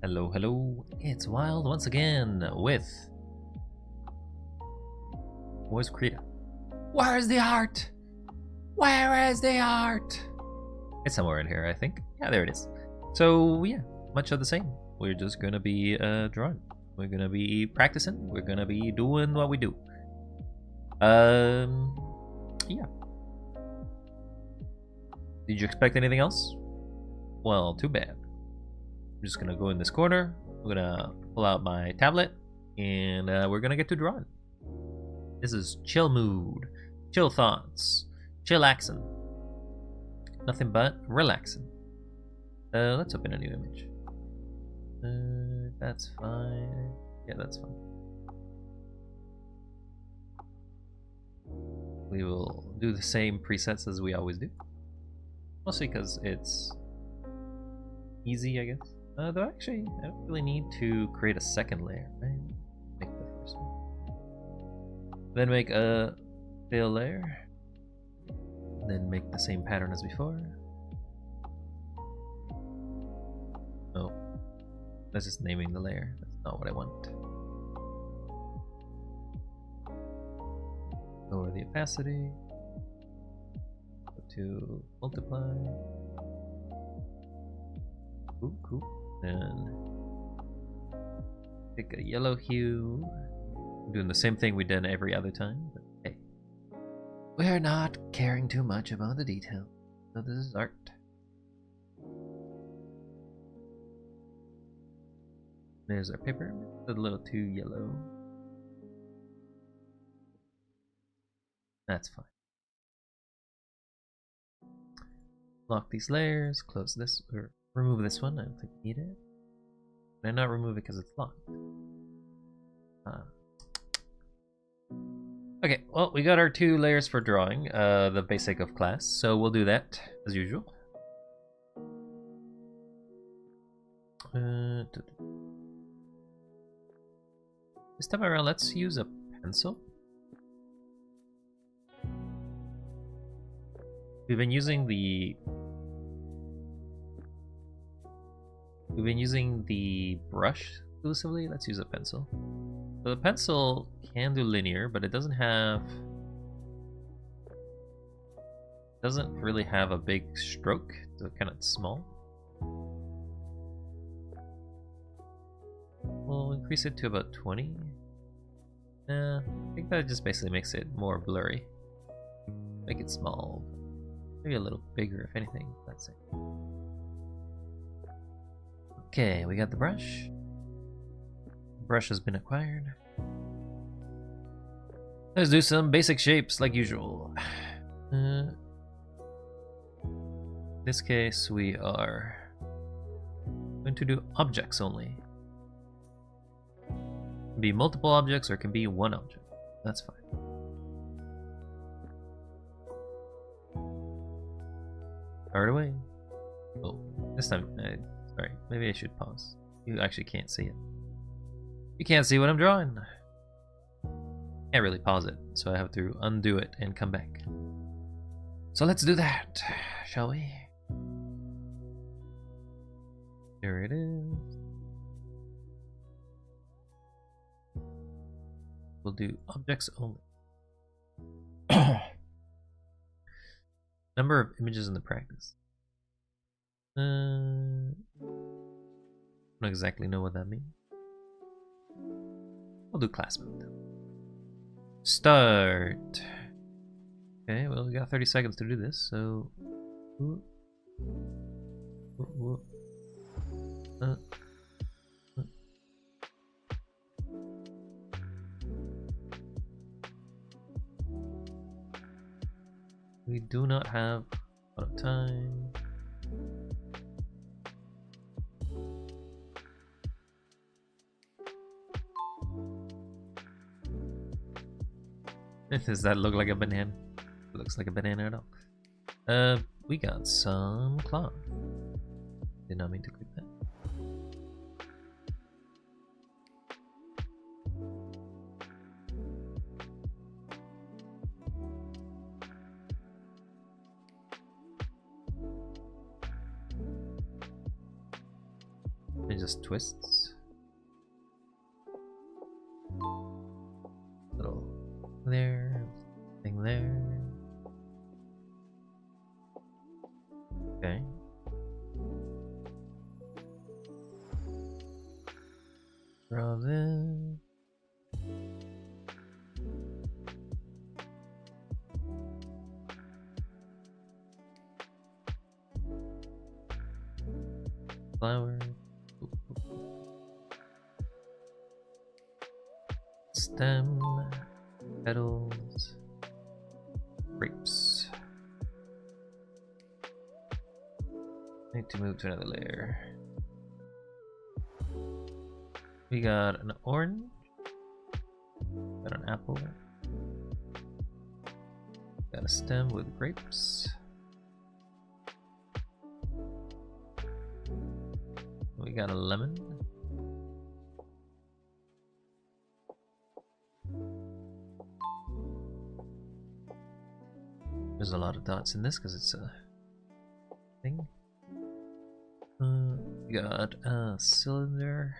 Hello, hello. It's Wild once again with Where's Krita? Where's the art? Where is the art? It's somewhere in here, I think. Yeah, there it is. So yeah, much of the same. We're just gonna be drawing. We're gonna be practicing. We're gonna be doing what we do. Yeah. Did you expect anything else? Well, too bad. I'm just gonna go in this corner. I'm gonna pull out my tablet, and we're gonna get to drawing. This is chill mood, chill thoughts, chillaxin'. Nothing but relaxing. Let's open a new image. That's fine. Yeah, that's fine. We will do the same presets as we always do. Mostly because it's easy, I guess. Though actually, I don't really need to create a second layer, right? Make the first one. Then make a fill layer. Then make the same pattern as before. Oh, that's just naming the layer. That's not what I want. Lower the opacity. Go to multiply. Ooh, cool. And pick a yellow hue. I'm doing the same thing we did every other time, but hey. We're not caring too much about the detail. So this is art. There's our paper. It's a little too yellow. That's fine. Lock these layers, close this, or remove this one. I don't think we need it. Can I not remove it because it's locked? Okay, well, we got our 2 layers for drawing, the basic of class, so we'll do that as usual. This time around, let's use a pencil. We've been using the brush exclusively. Let's use a pencil. So the pencil can do linear, but it doesn't really have a big stroke. It's kind of small. We'll increase it to about 20. I think that just basically makes it more blurry. Make it small. Maybe a little bigger, if anything. That's it. Okay, we got the brush. Brush has been acquired. Let's do some basic shapes like usual. In this case, we are going to do objects only. It can be multiple objects or it can be one object. That's fine. Start away. Oh, this time, sorry, maybe I should pause. You actually can't see it. You can't see what I'm drawing. Can't really pause it, so I have to undo it and come back. So let's do that, shall we? Here it is. We'll do objects only. Number of images in the practice. I don't exactly know what that means. We'll do class mode. Start. Okay, well, we got 30 seconds to do this, so. We do not have a lot of time. Does that look like a banana? It looks like a banana at all. We got some cloth. Did not mean to click that. It just twists. Little there, thing there. Okay. Draw this. Flower. Stem. Petals. Grapes. Need to move to another layer. We got an orange. Got an apple. Got a stem with grapes. We got a lemon. There's a lot of dots in this because it's a thing. We got a cylinder.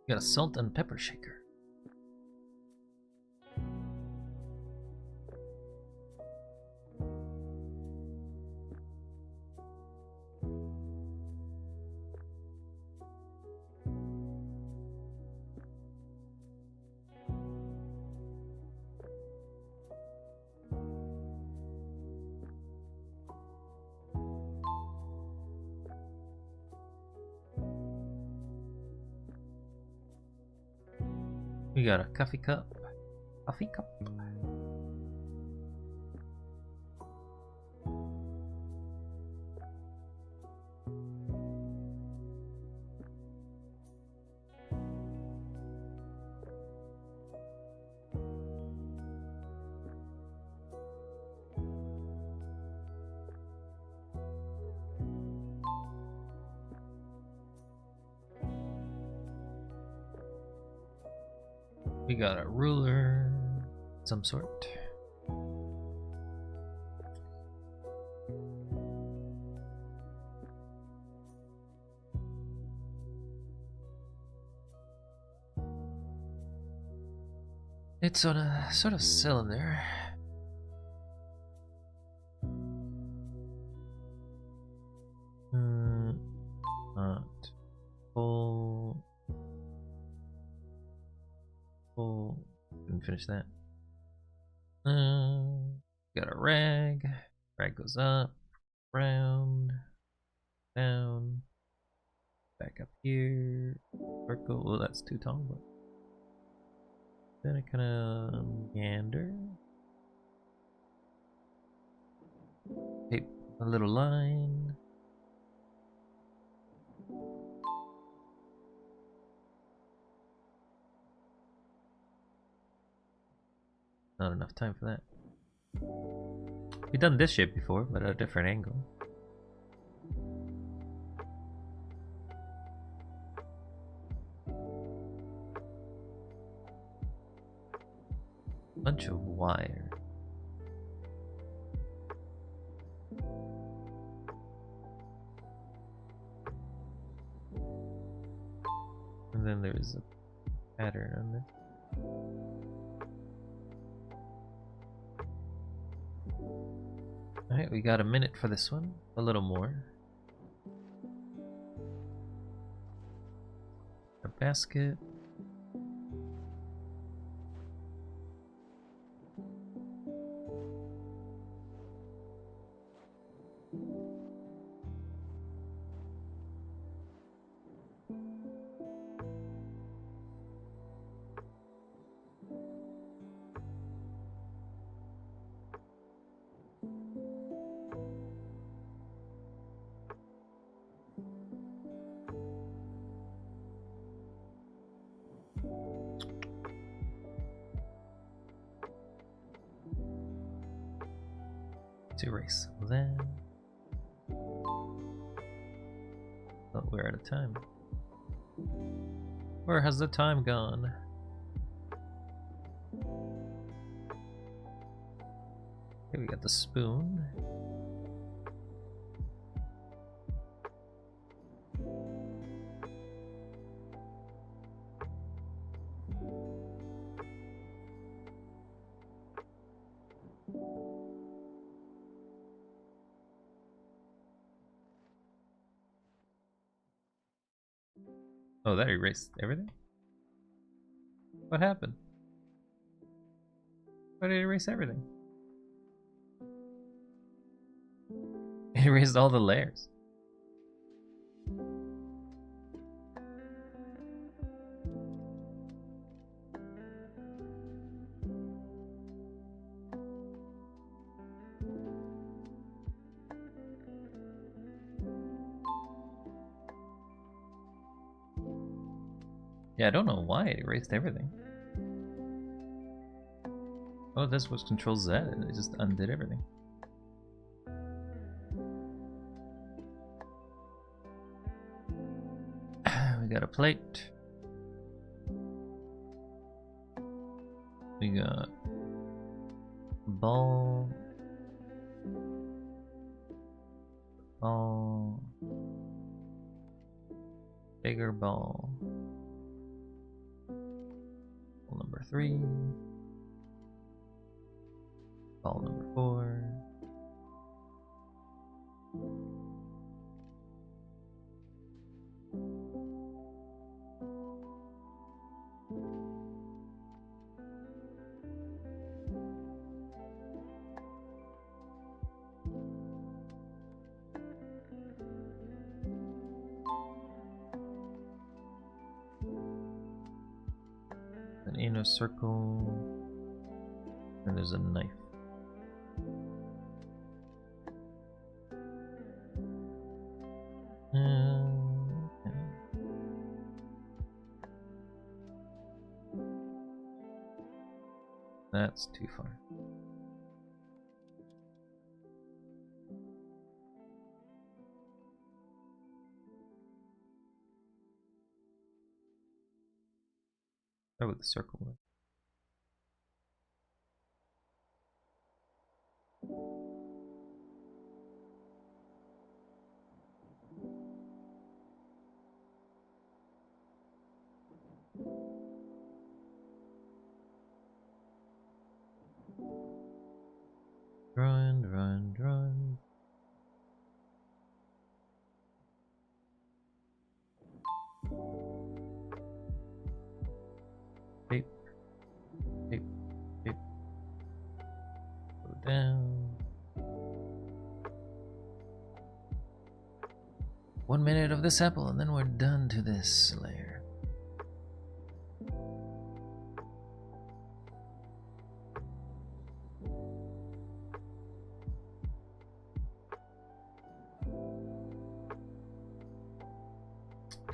We got a salt and pepper shaker. We got a coffee cup. Coffee cup. We got a ruler, some sort. It's on a sort of cylinder. Not full. Didn't finish that. Got a rag. Rag goes up, round, down, back up here. Circle. Oh, that's too tall, but then it kind of meander. Tape a little line. Not enough time for that. We've done this shape before, but at a different angle. Bunch of wire. And then there's a pattern on this. Alright, we got a minute for this one. A little more. A basket. Let's erase that. Oh, we're out of time. Where has the time gone? Okay, we got the spoon. Oh, that erased everything? What happened? Why did it erase everything? It erased all the layers. Yeah, I don't know why it erased everything. Oh, this was Control Z and it just undid everything. We got a plate. We got ball. Ball. Bigger ball. Ball number 3. Ball number 4. An inner circle. And there's a knife. Okay. That's too far. Start with the circle. Run, run, run. Tape, tape, tape. Go down. 1 minute of this apple and then we're done to this layer.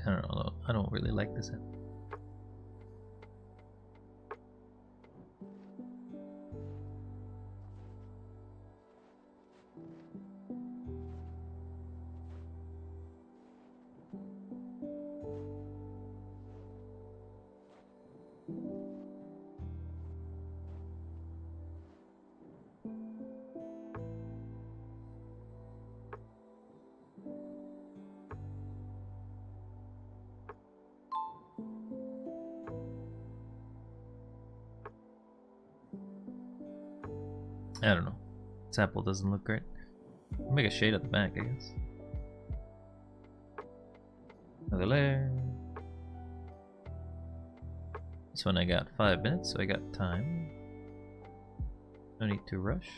I don't know, I don't really like this apple. I don't know. This apple doesn't look great. I'll make a shade at the back, I guess. Another layer. This one I got 5 minutes, so I got time. No need to rush.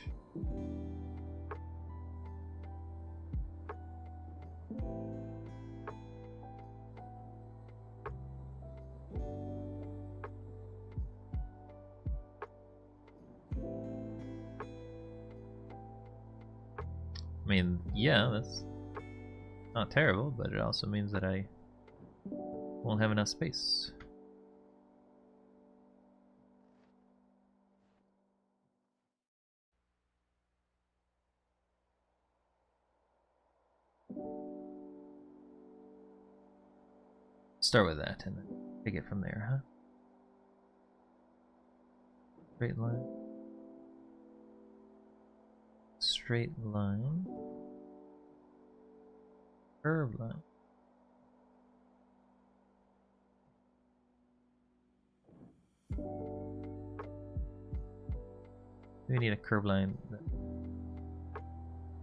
I mean, yeah, that's not terrible, but it also means that I won't have enough space. start with that and then take it from there, huh? Straight line. Straight line. Curved line. We need a curved line that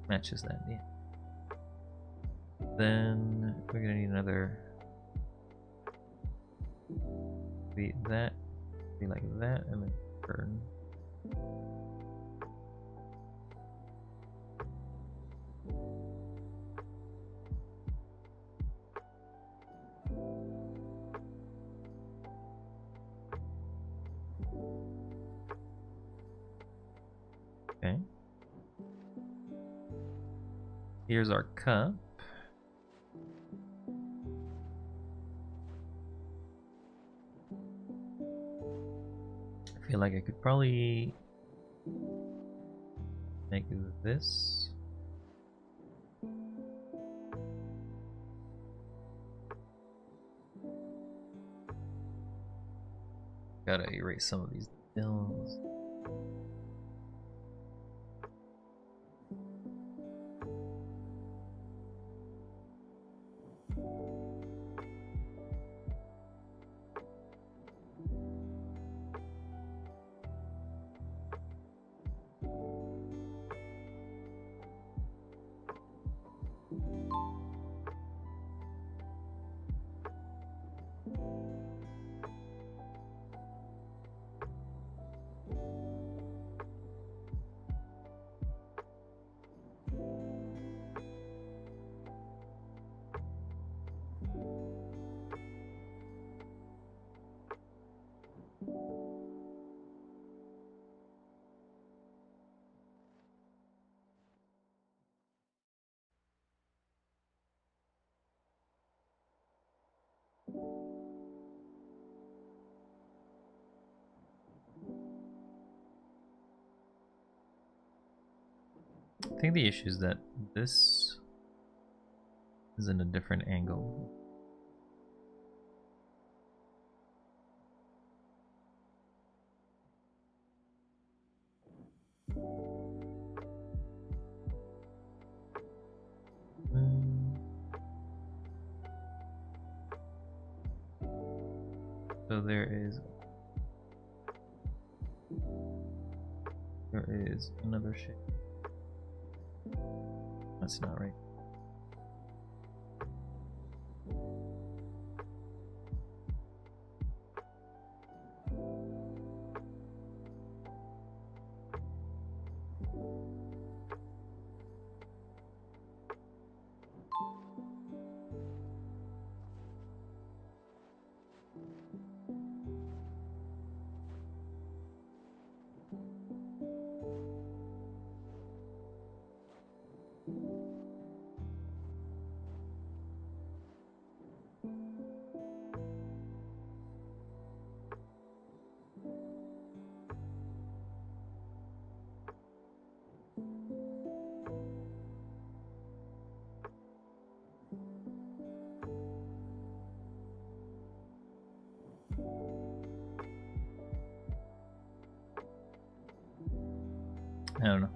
matches that, yeah. Then we're gonna need another. Be that, be like that, and then turn. Okay. Here's our cup. I feel like I could probably make this. Gotta erase some of these bills. I think the issue is that this is in a different angle. So there is another shape. That's not right. I don't know.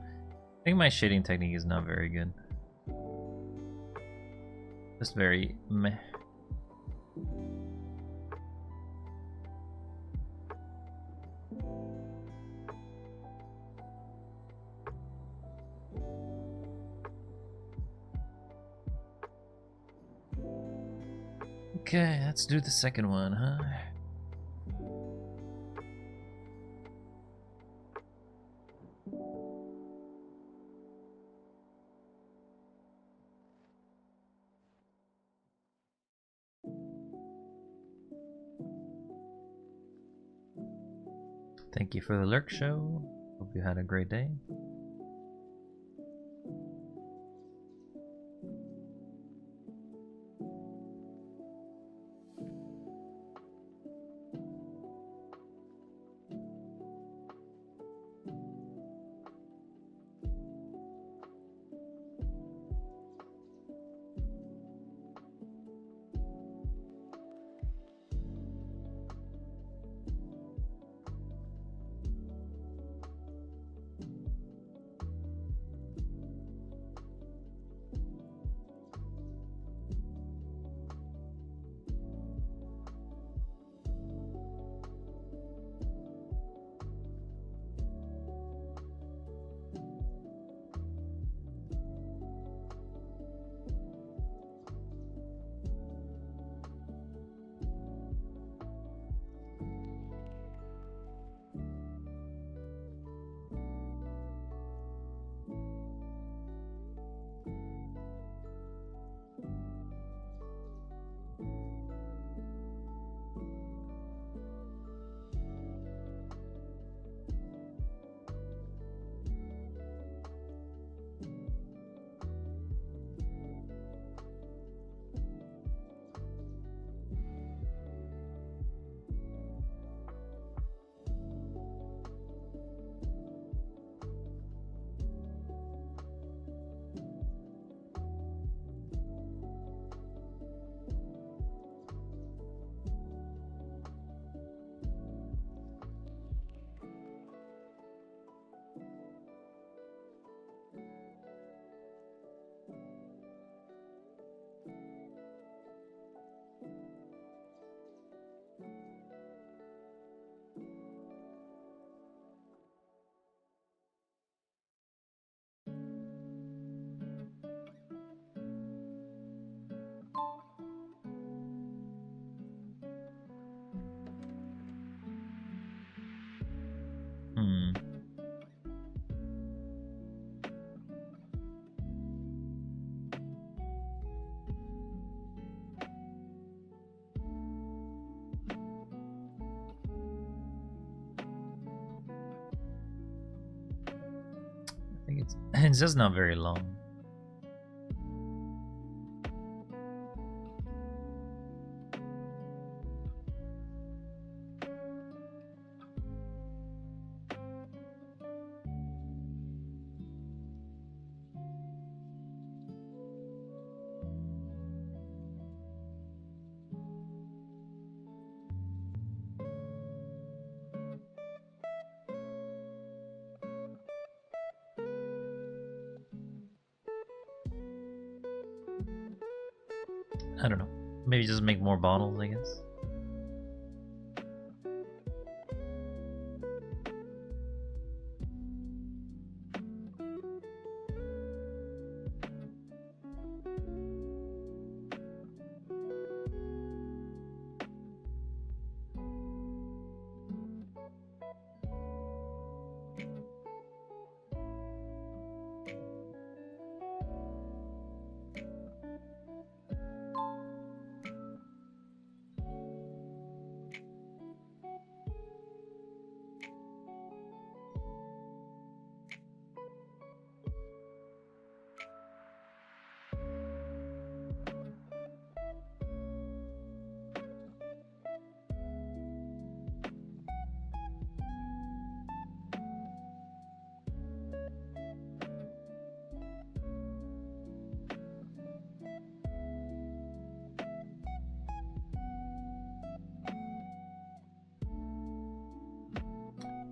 I think my shading technique is not very good. Just very meh. Okay, let's do the second one, huh? Thank you for the lurk show. Hope you had a great day. It's just not very long. I don't know. Maybe just make more bottles, I guess.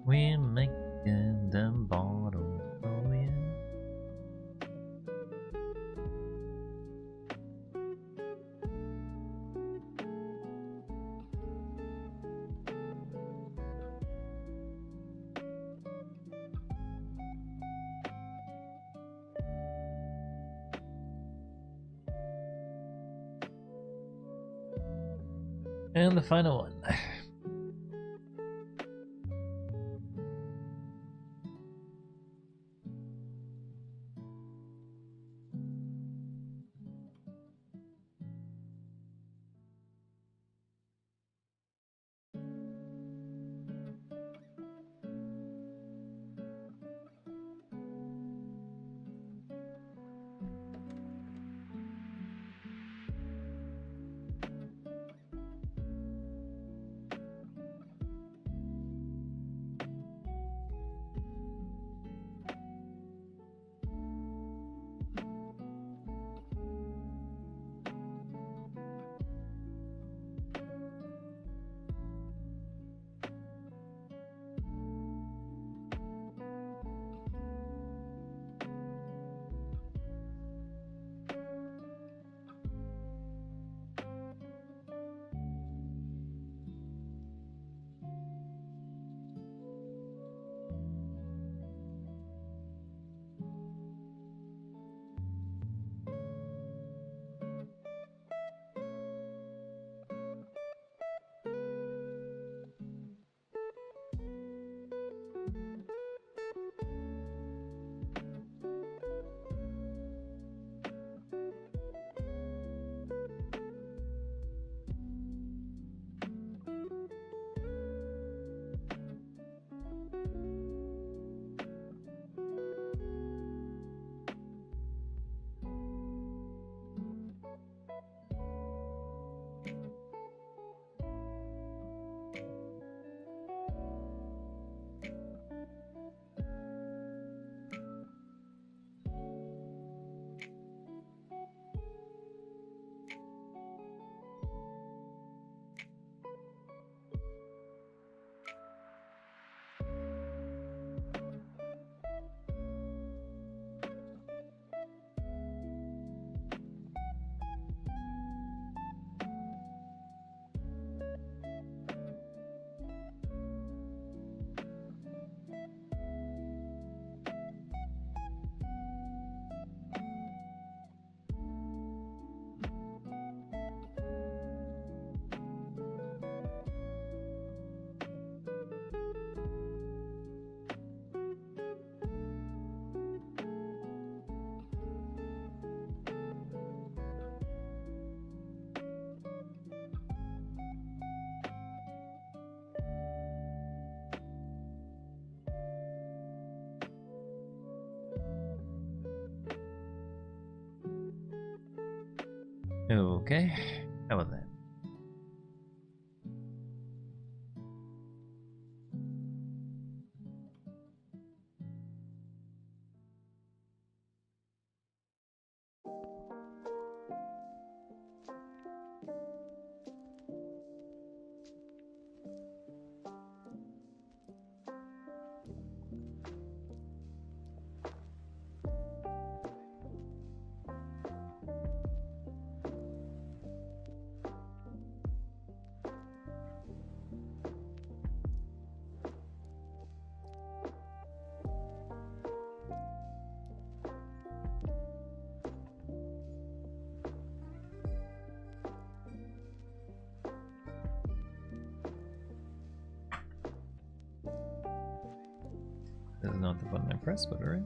We're making them bottle, oh yeah. And the final one. Okay, how about that? This is not the button I pressed, but alright.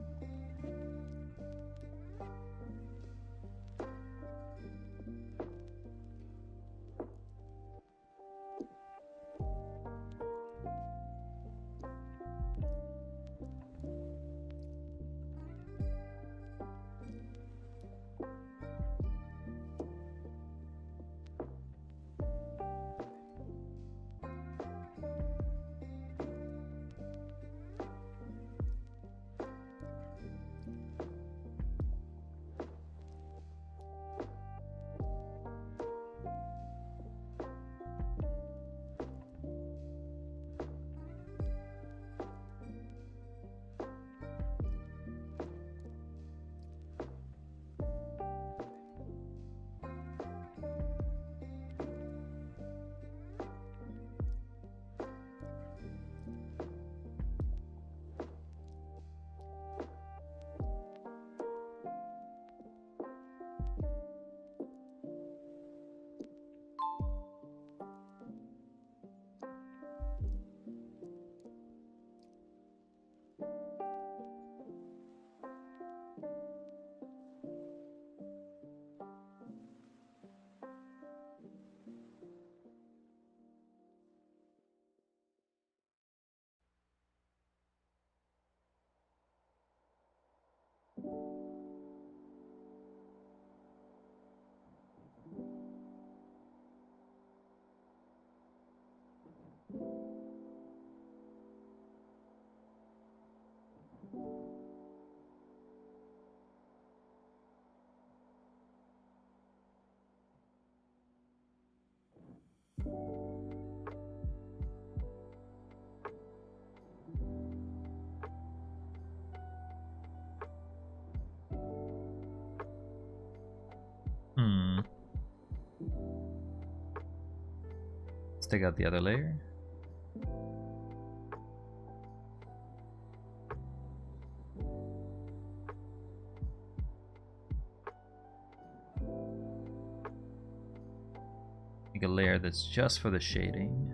Let's take out the other layer. Make a layer that's just for the shading.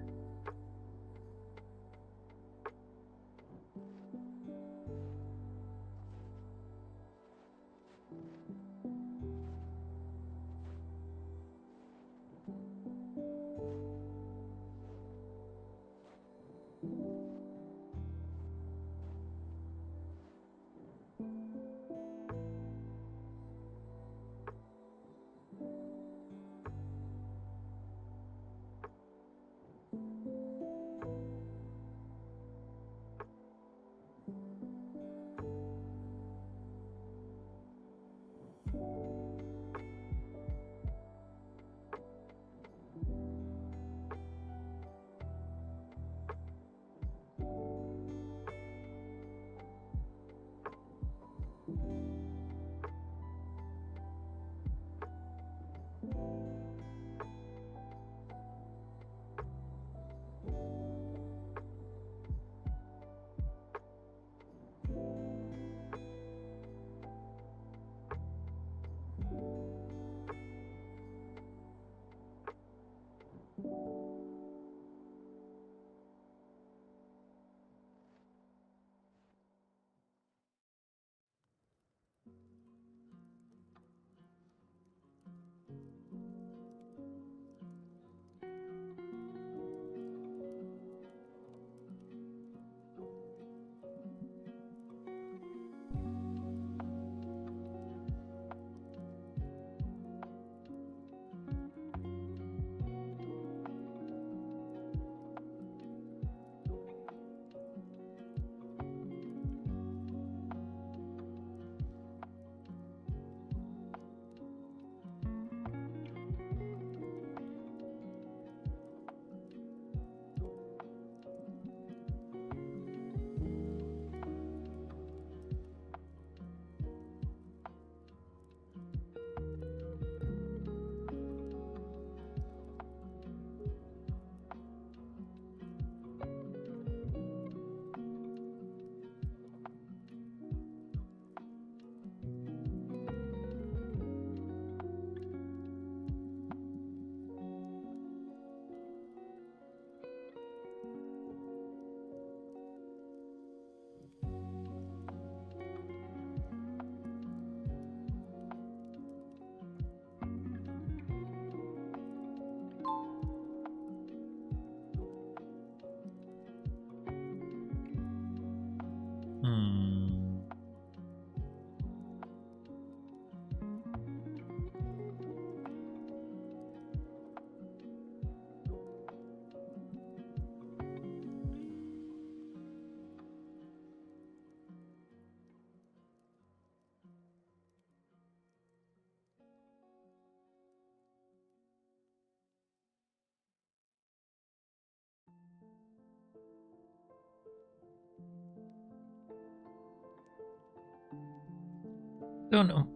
Don't know.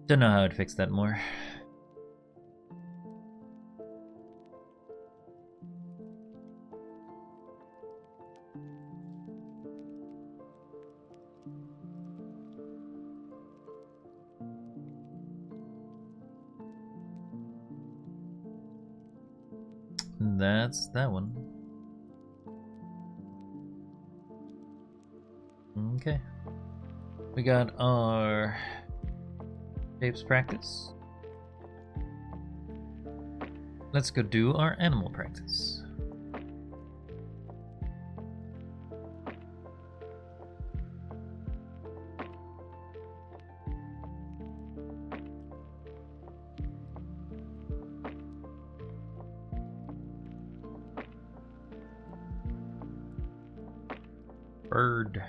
Don't know how I'd fix that more. That's that one. Okay. We got our shapes practice. Let's go do our animal practice. Bird.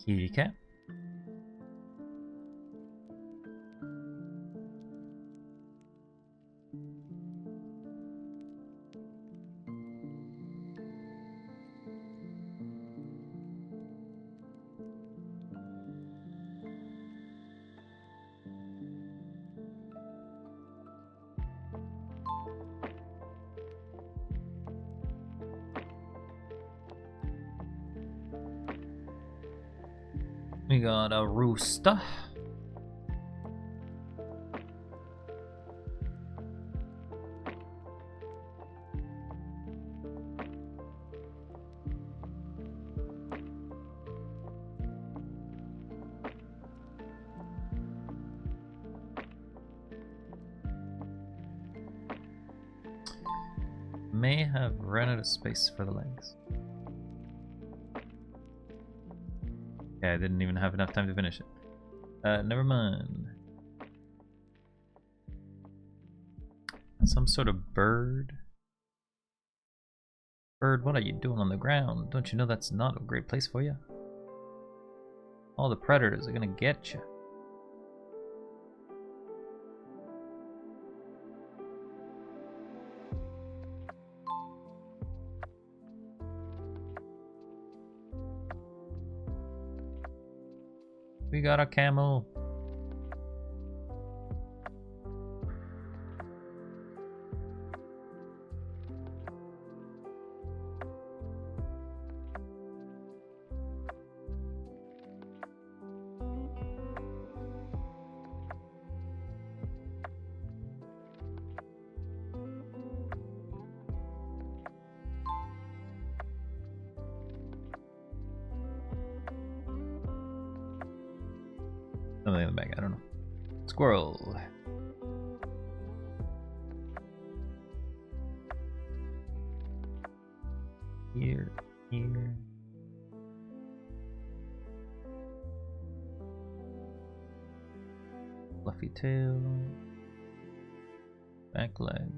Kitty cat. We got a rooster. May have run out of space for the legs. Yeah, I didn't even have enough time to finish it. Never mind. Some sort of bird. Bird, what are you doing on the ground? Don't you know that's not a great place for you? All the predators are gonna get you. We got a camel. Something in the bag, I don't know. Squirrel. Here. Fluffy tail. Back leg.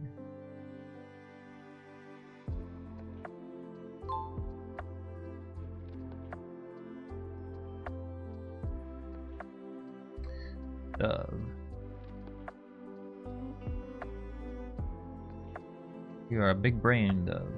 Dove. You are a big brain dove.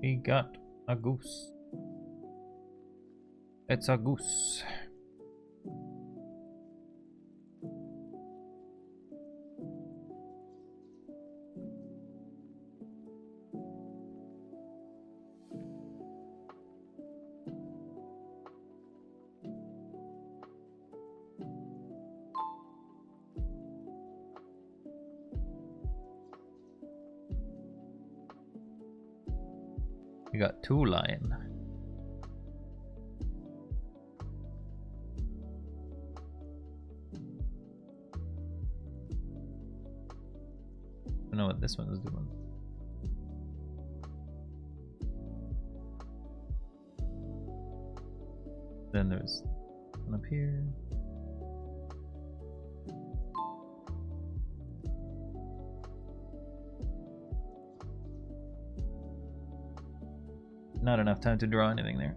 We got a goose. It's a goose. We got 2 lion. I don't know what this one is doing. Then there's one up here. Not enough time to draw anything there.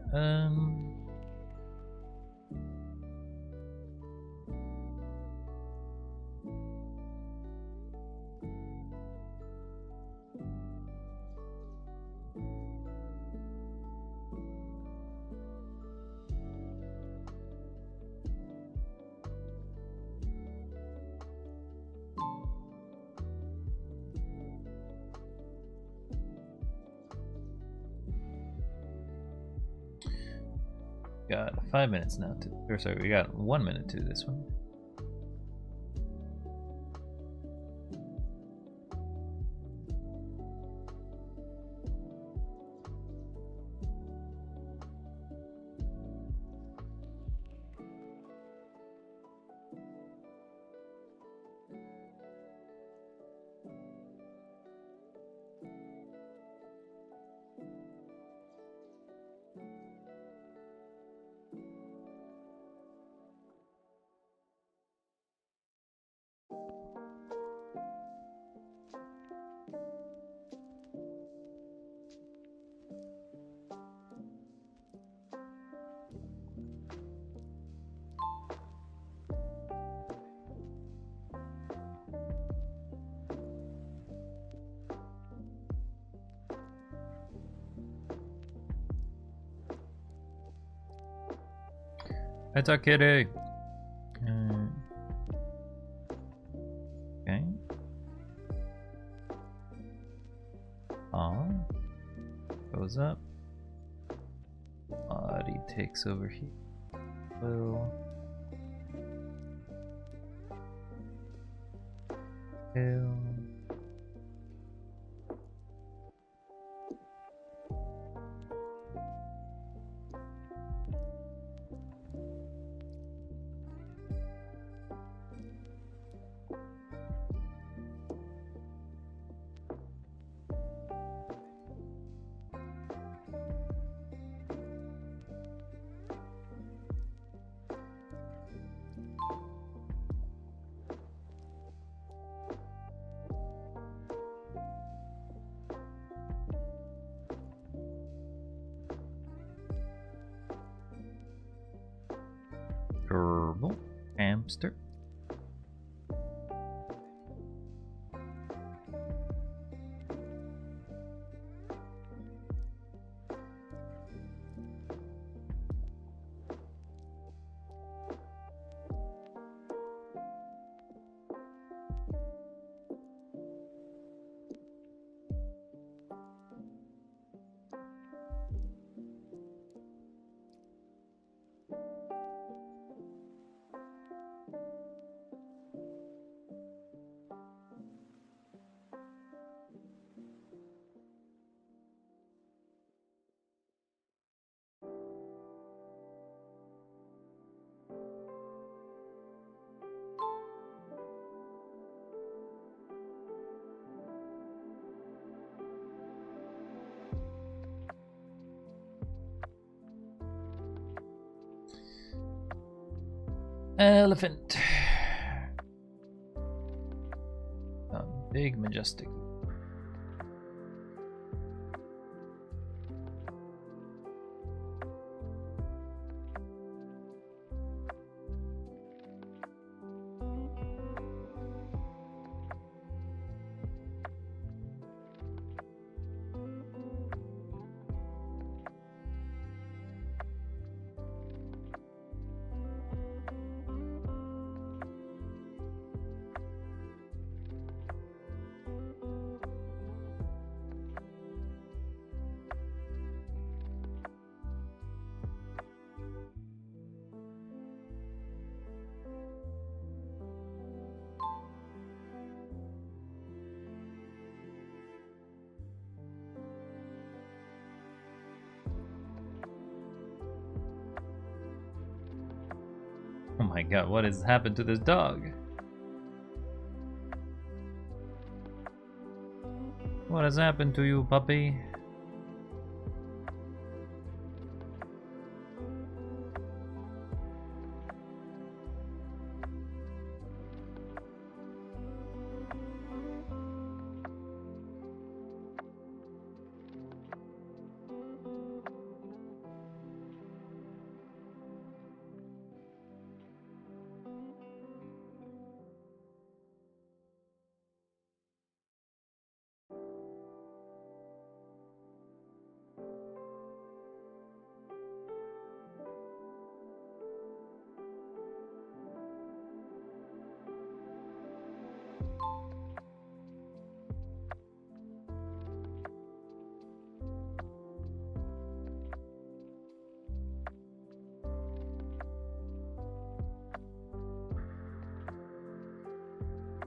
Got 5 minutes now to, or sorry, we got 1 minute to this one. It's kitty. Okay. Goes up. Body takes over here. Will. Tail. Gerbil, hamster. Elephant. Big, majestic. my god, what has happened to this dog? What has happened to you, puppy?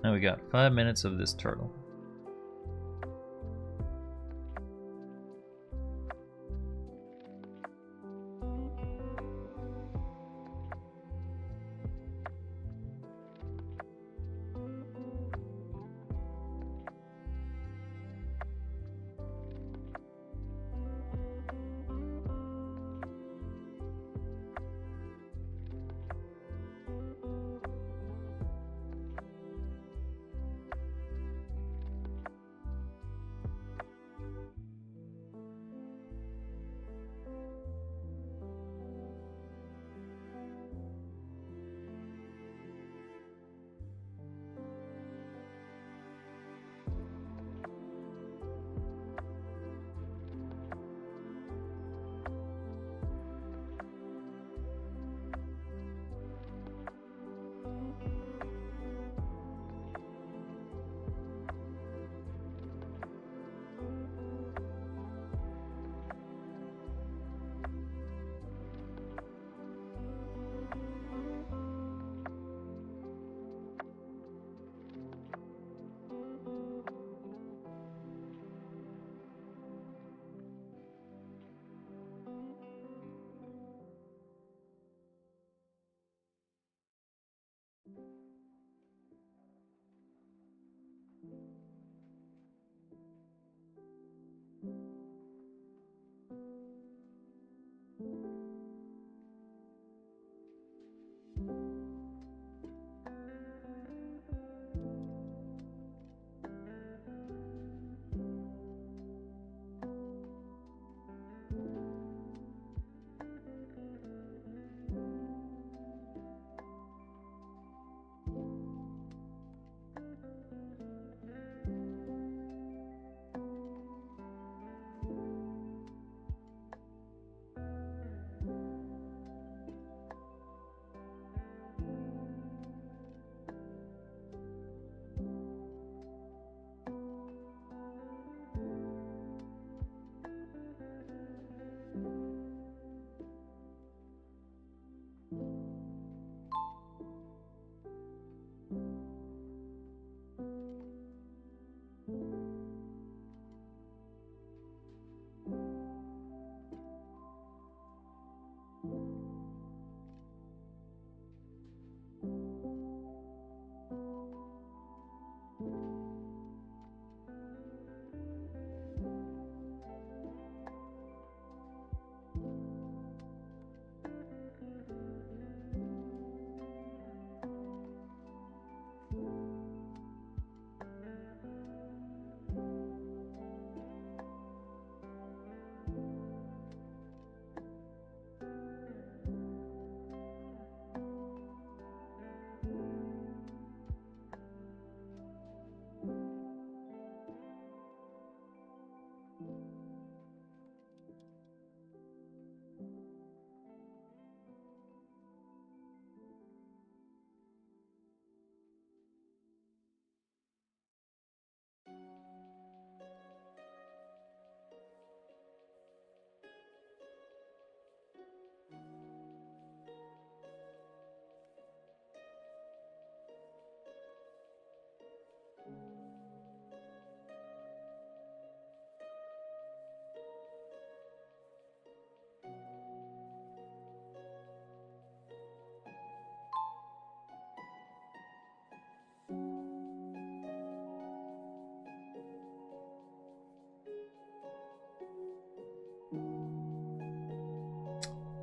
Now we got 5 minutes of this turtle.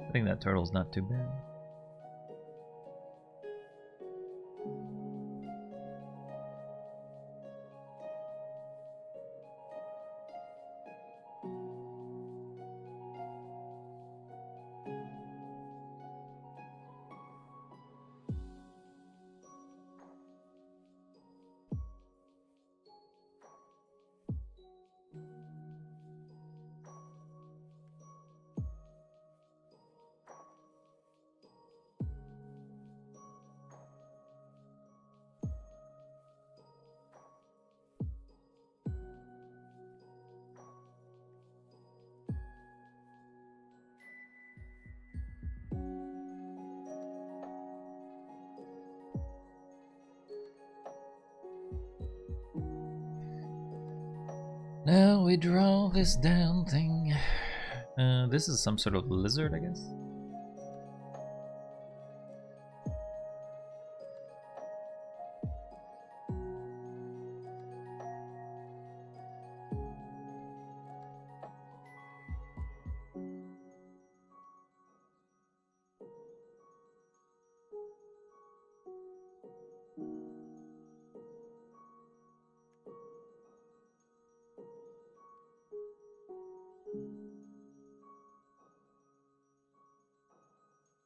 I think that turtle's not too bad. Now we draw this down thing. This is some sort of lizard, I guess.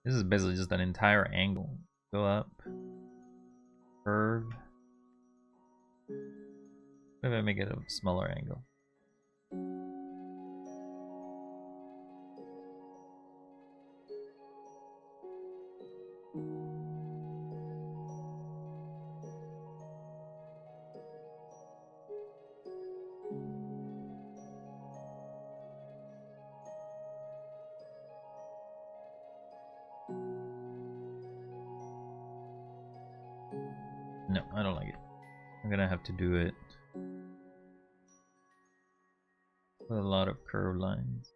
This is basically just an entire angle. Go up. Curve. Maybe I make it a smaller angle. No, I don't like it. I'm gonna have to do it with a lot of curved lines.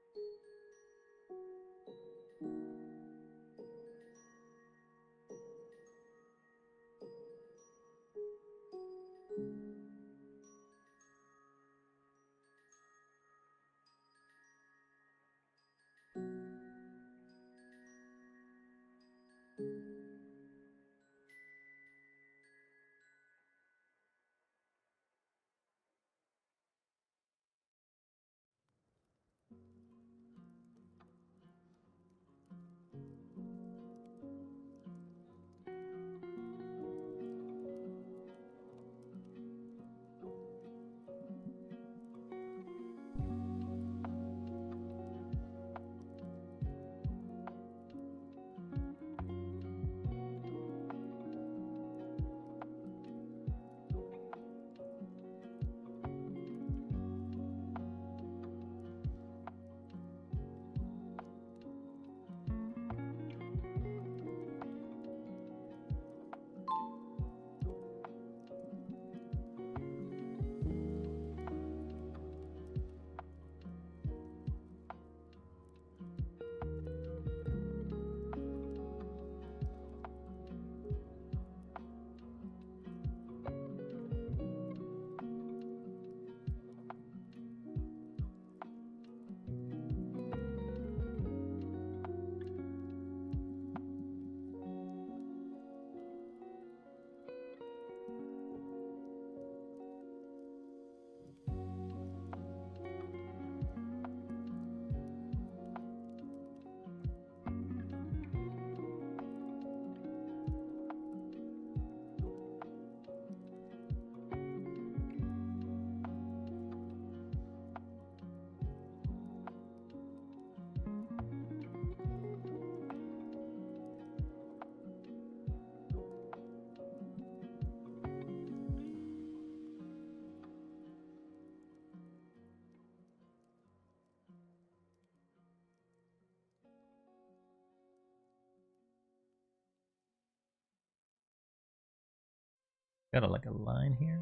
Got a, like a line here.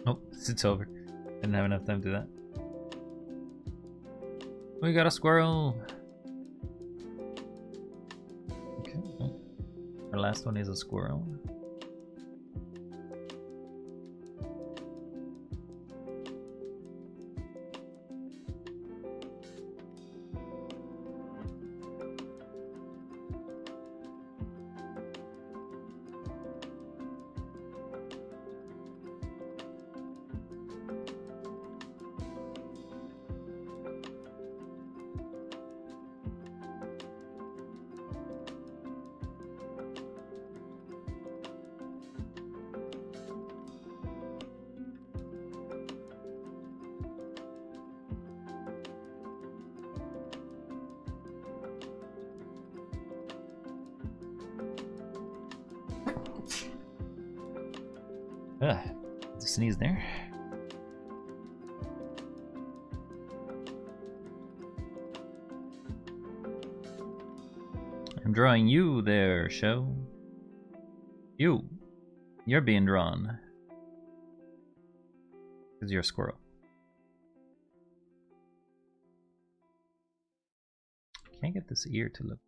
Oh, it's over. Didn't have enough time to do that. We got a squirrel. Okay. Oh. Our last one is a squirrel. Ugh, sneeze there. I'm drawing you there, show. You're being drawn. Because you're a squirrel. Can't get this ear to look.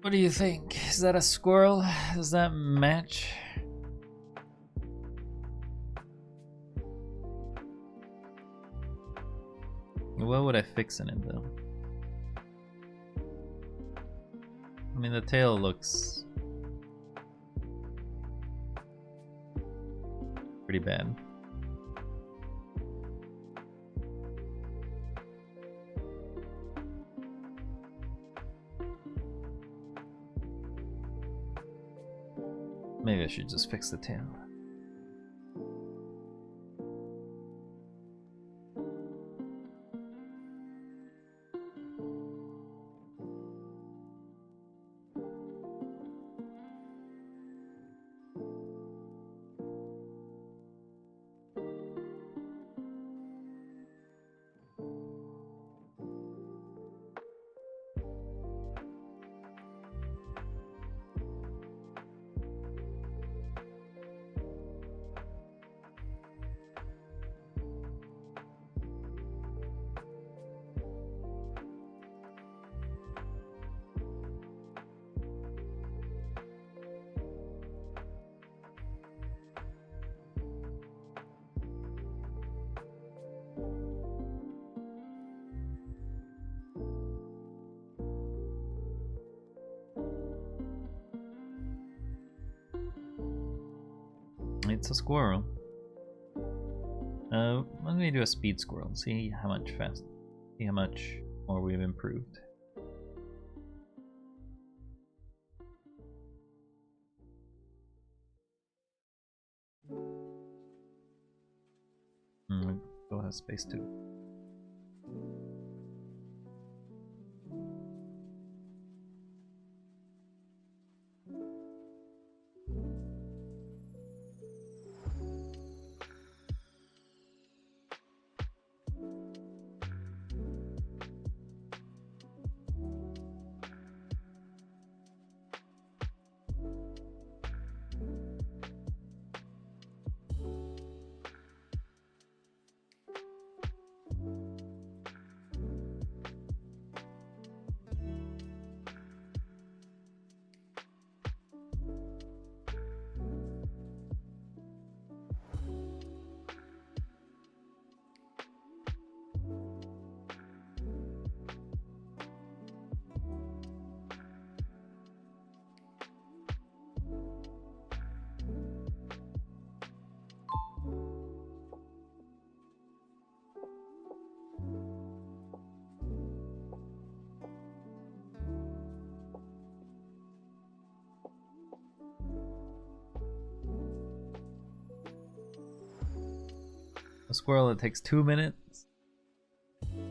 What do you think? Is that a squirrel? Does that match? What would I fix in it though? I mean, the tail looks pretty bad. Maybe I should just fix the tail. It's a squirrel. Let me do a speed squirrel. See how much see how much more we've improved. Still has space too. A squirrel that takes 2 minutes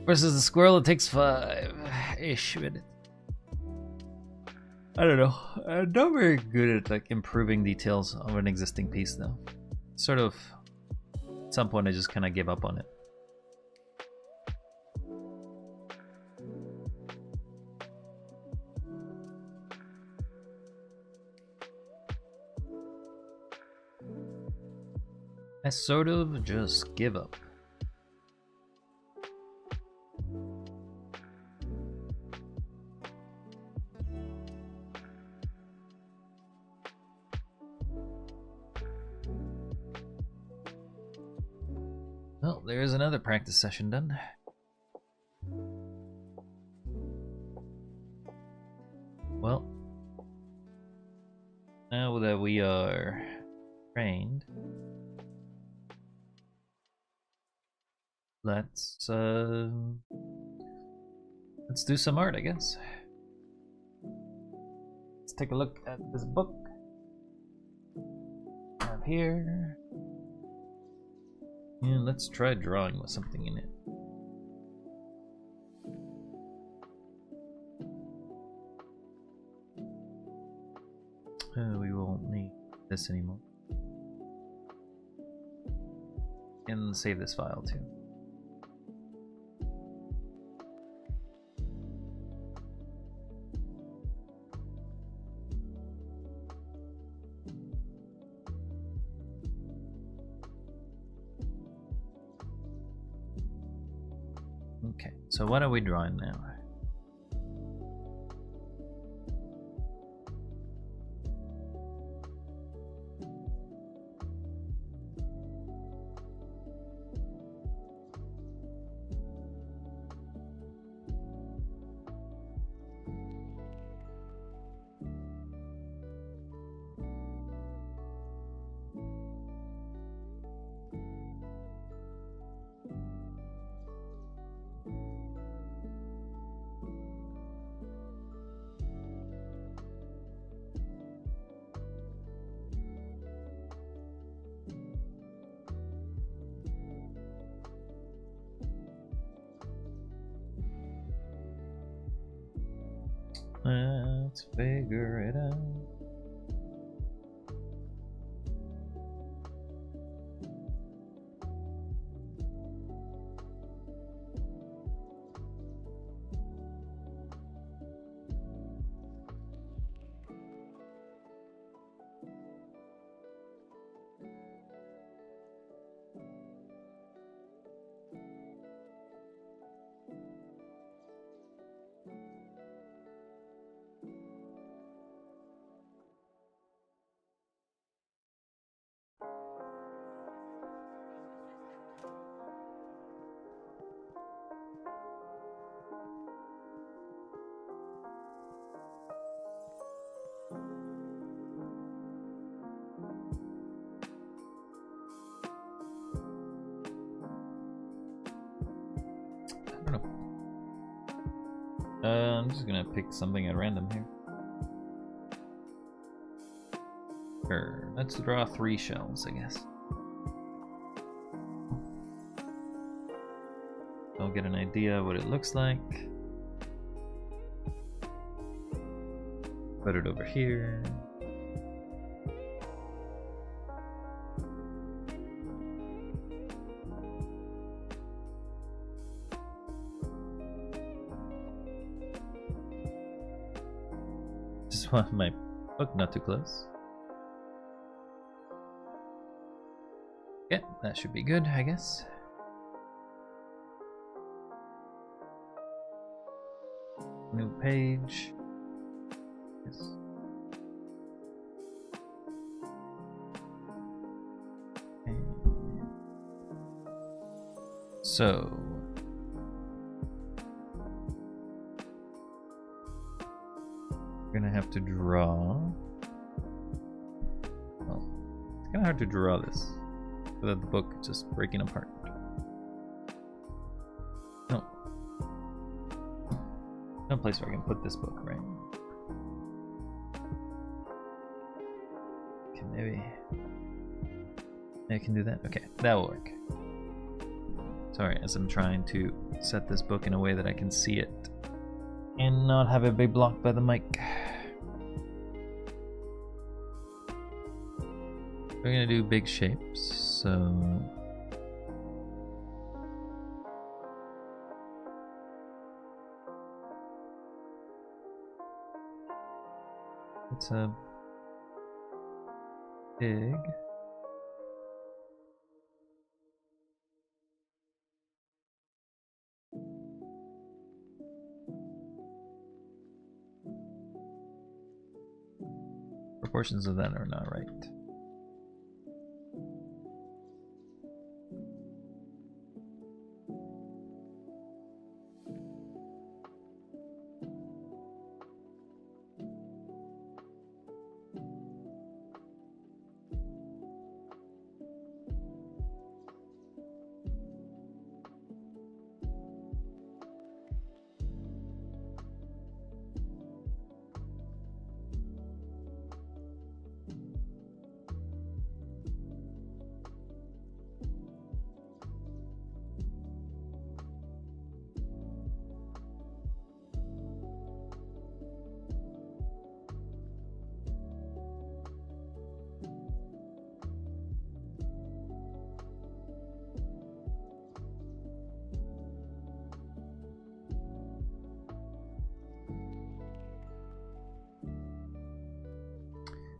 versus a squirrel that takes 5-ish minutes. I don't know. I'm not very good at like improving details of an existing piece though. Sort of, at some point I just kind of give up on it. I sort of just give up. Well, there's another practice session done. Well, now that we are trained, let's do some art, I guess. Let's take a look at this book I have here. And let's try drawing with something in it. We won't need this anymore. And save this file too. Okay, so what are we drawing now? Let's figure it out. I don't know. I'm just gonna pick something at random here. Sure, let's draw 3 shells, I guess. I'll get an idea what it looks like. Put it over here. Just want my book not too close. Yeah, that should be good, I guess. New page. Yes. So we're gonna have to draw. Well, it's kind of hard to draw this without the book just breaking apart. No place where I can put this book, right? Okay, maybe I can do that. Okay, that will work. Sorry, as I'm trying to set this book in a way that I can see it and not have it be blocked by the mic. We're gonna do big shapes, so it's a big proportions of that are not right.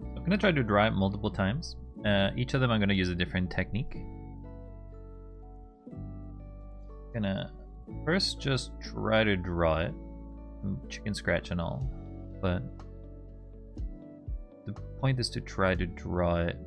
I'm gonna try to draw it multiple times. Each of them I'm gonna use a different technique. I'm gonna first just try to draw it, chicken scratch and all, but the point is to try to draw it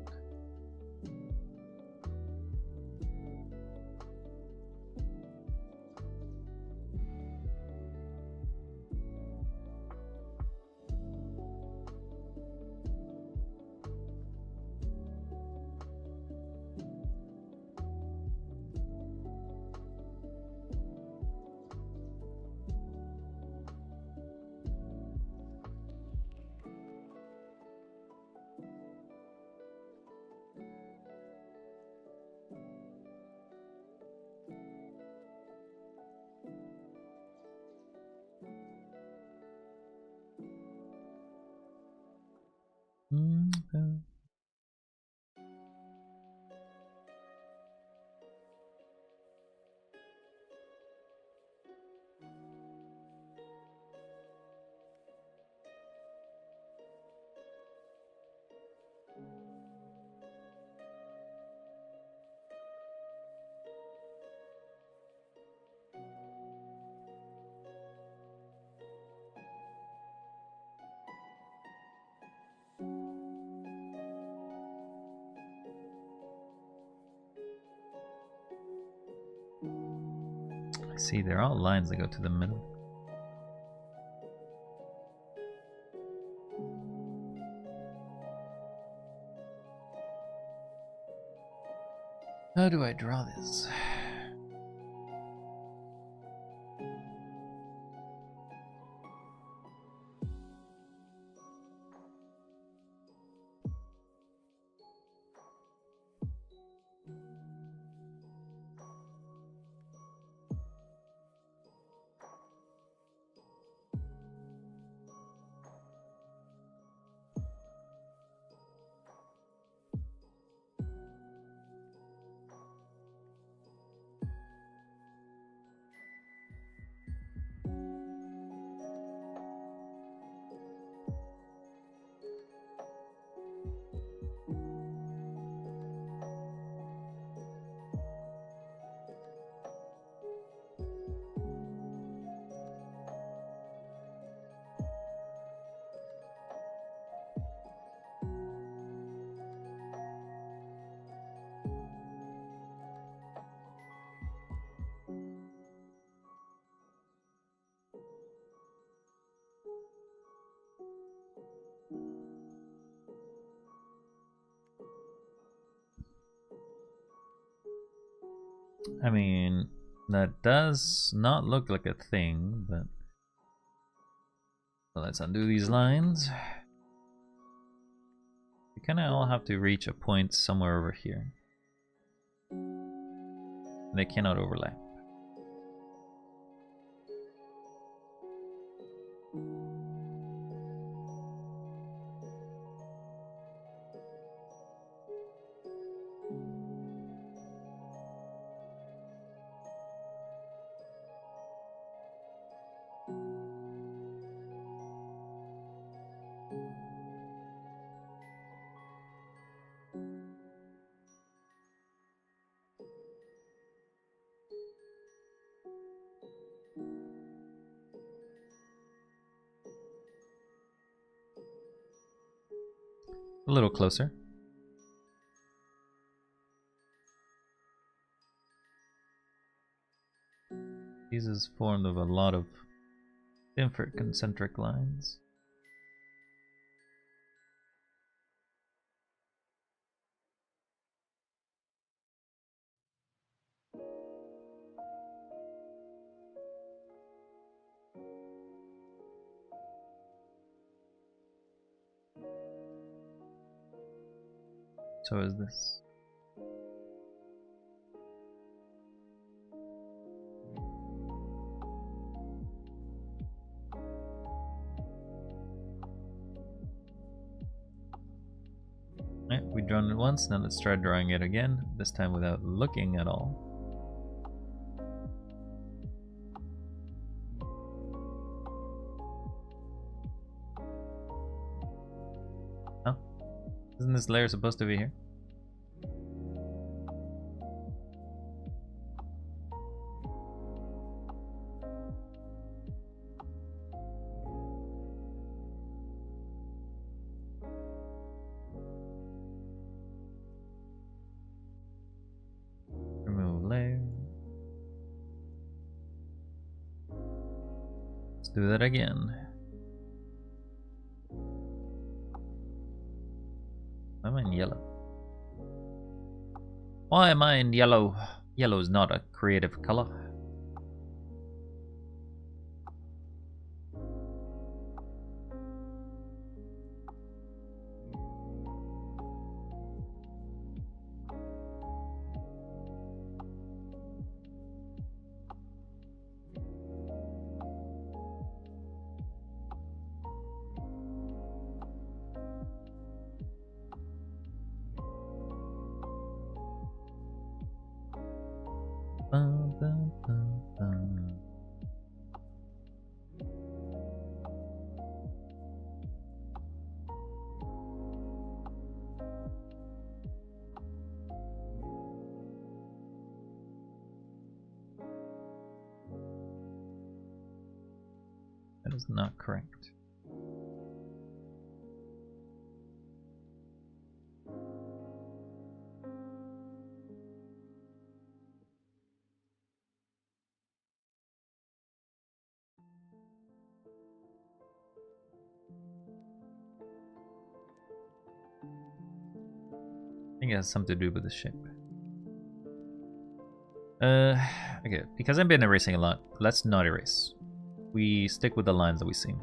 See, they're all lines that go to the middle. How do I draw this? I mean, that does not look like a thing, but well, let's undo these lines. We kind of all have to reach a point somewhere over here. They cannot overlap. A little closer. This is formed of a lot of different concentric lines. So is this. Right, we've drawn it once, now let's try drawing it again, this time without looking at all. Oh, isn't this layer supposed to be here? Remove layer. Let's do that again. Why am I in yellow? Why am I in yellow? Yellow is not a creative color. That is not correct. think it has something to do with the shape. Okay, because I've been erasing a lot, let's not erase. We stick with the lines that we see.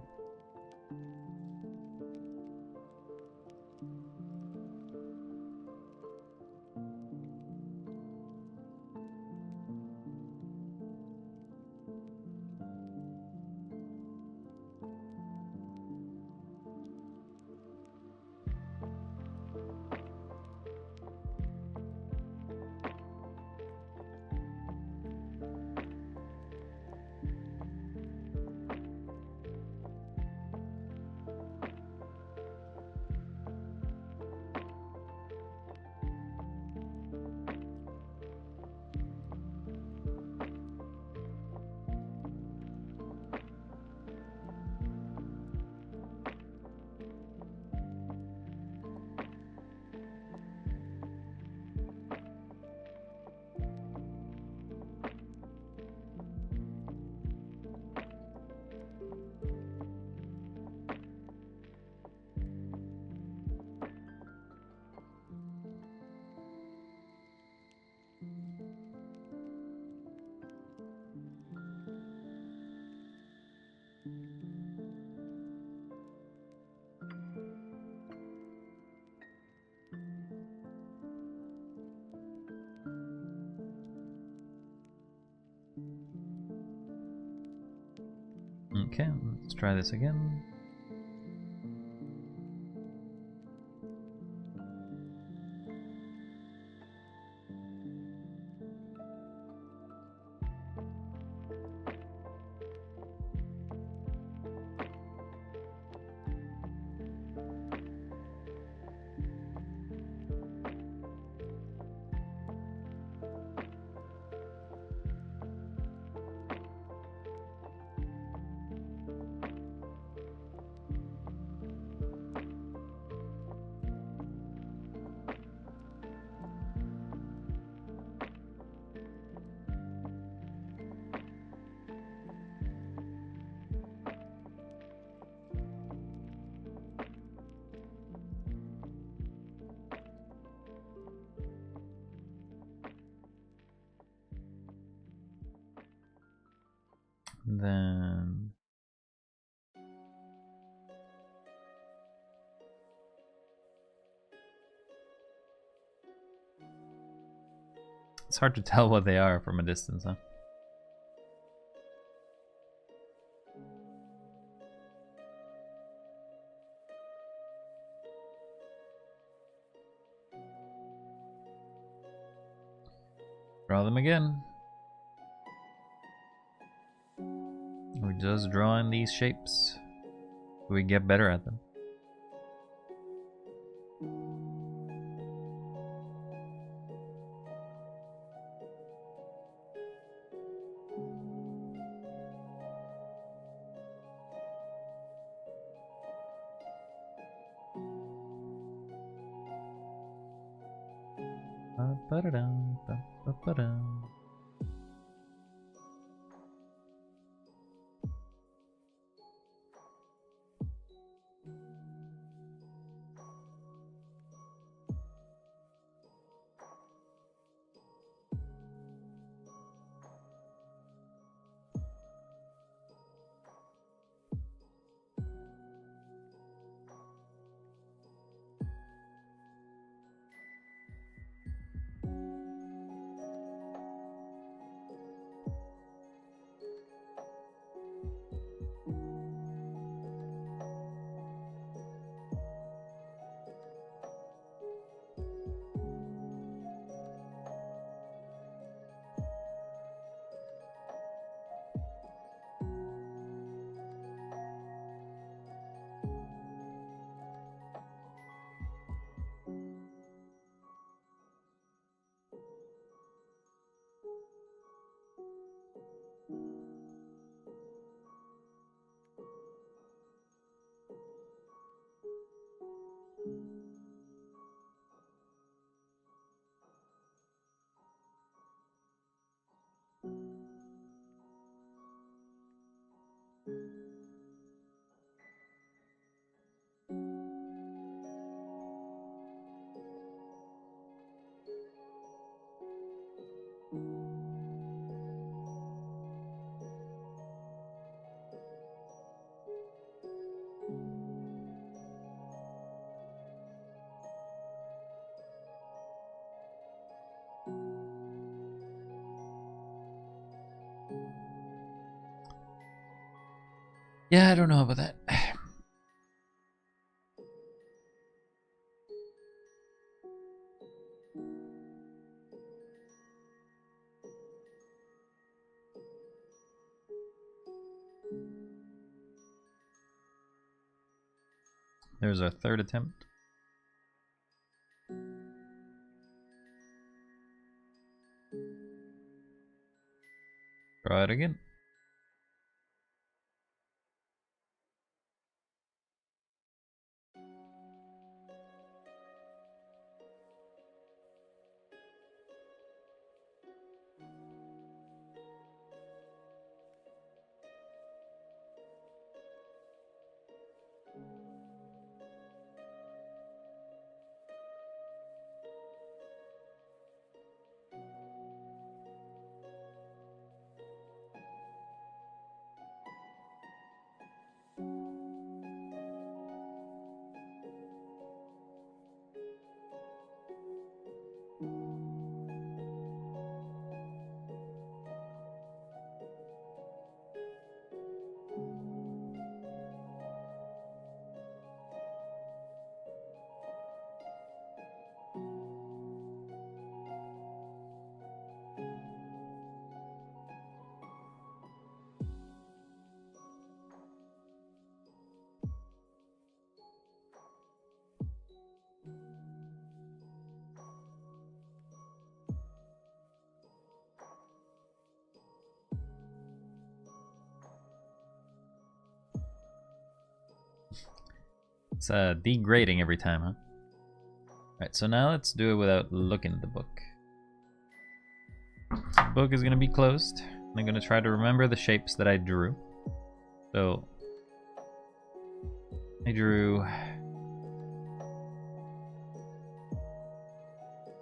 Okay, let's try this again. Then it's hard to tell what they are from a distance, huh? Draw them again. We're just drawing these shapes. We get better at them. Ba-ba-da-dum, ba-ba-da-dum. Yeah, I don't know about that. There's our third attempt. Try it again. It's degrading every time, huh? Alright, so now let's do it without looking at the book. The book is going to be closed. I'm going to try to remember the shapes that I drew. So, I drew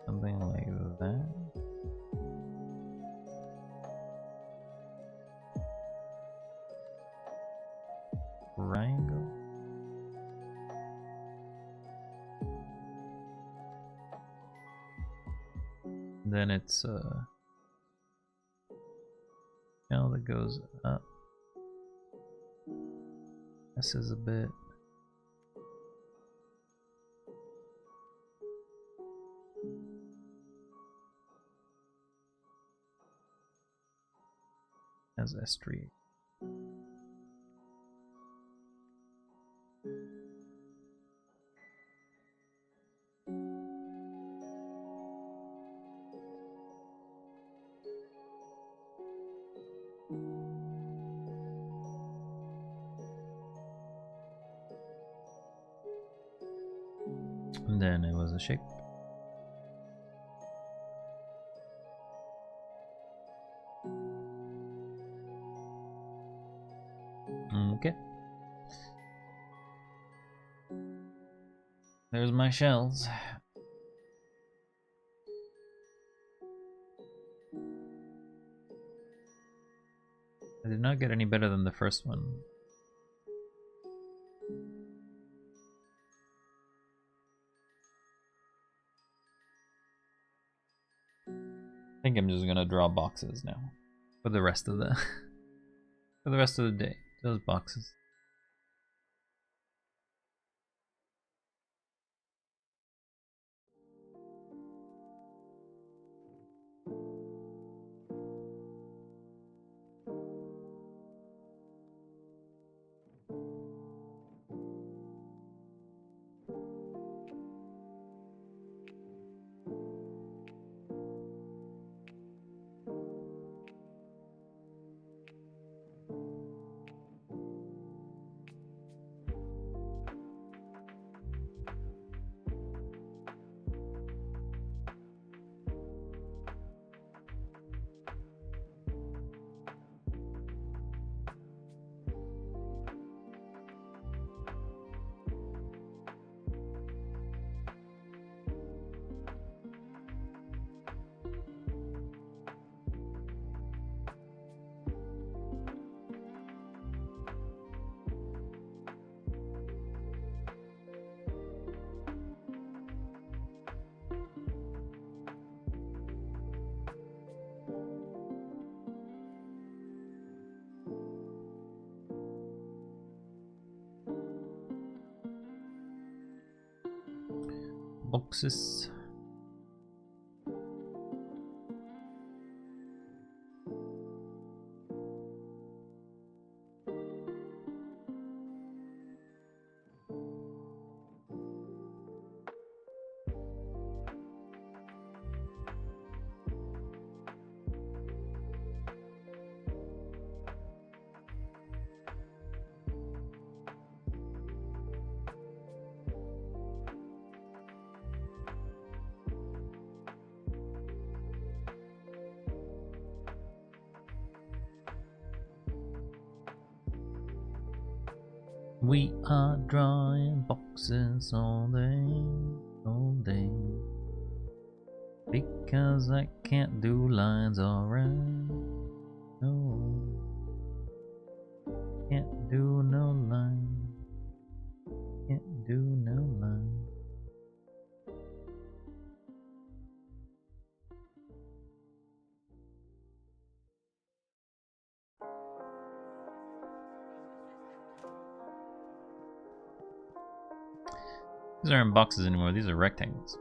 something like that. Triangle. Then it's shell that goes up. This is a bit. As estuary. And then it was a shape. Okay. There's my shells. I did not get any better than the first one. I think I'm just gonna draw boxes now for the rest of the for the rest of the day. Those boxes. boxes. We are drawing boxes all day, because I can't do lines alright. No, can't do no line, can't do no line. These aren't boxes anymore, these are rectangles.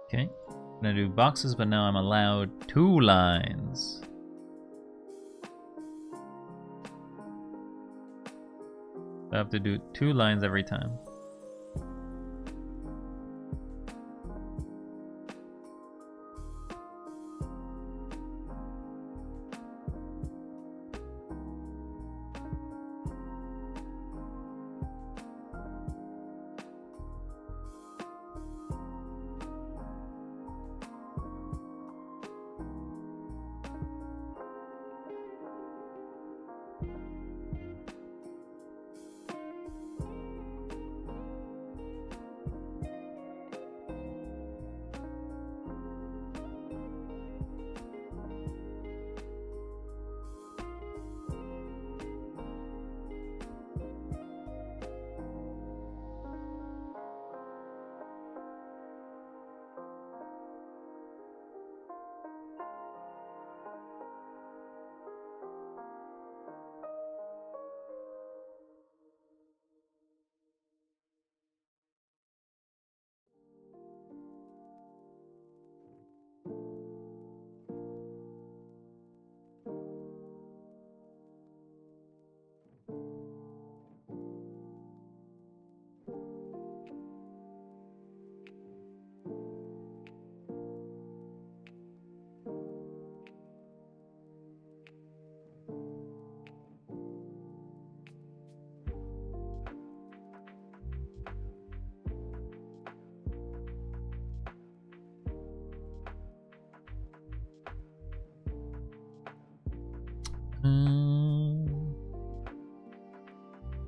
Okay, I'm gonna do boxes, but now I'm allowed 2 lines. I have to do 2 lines every time.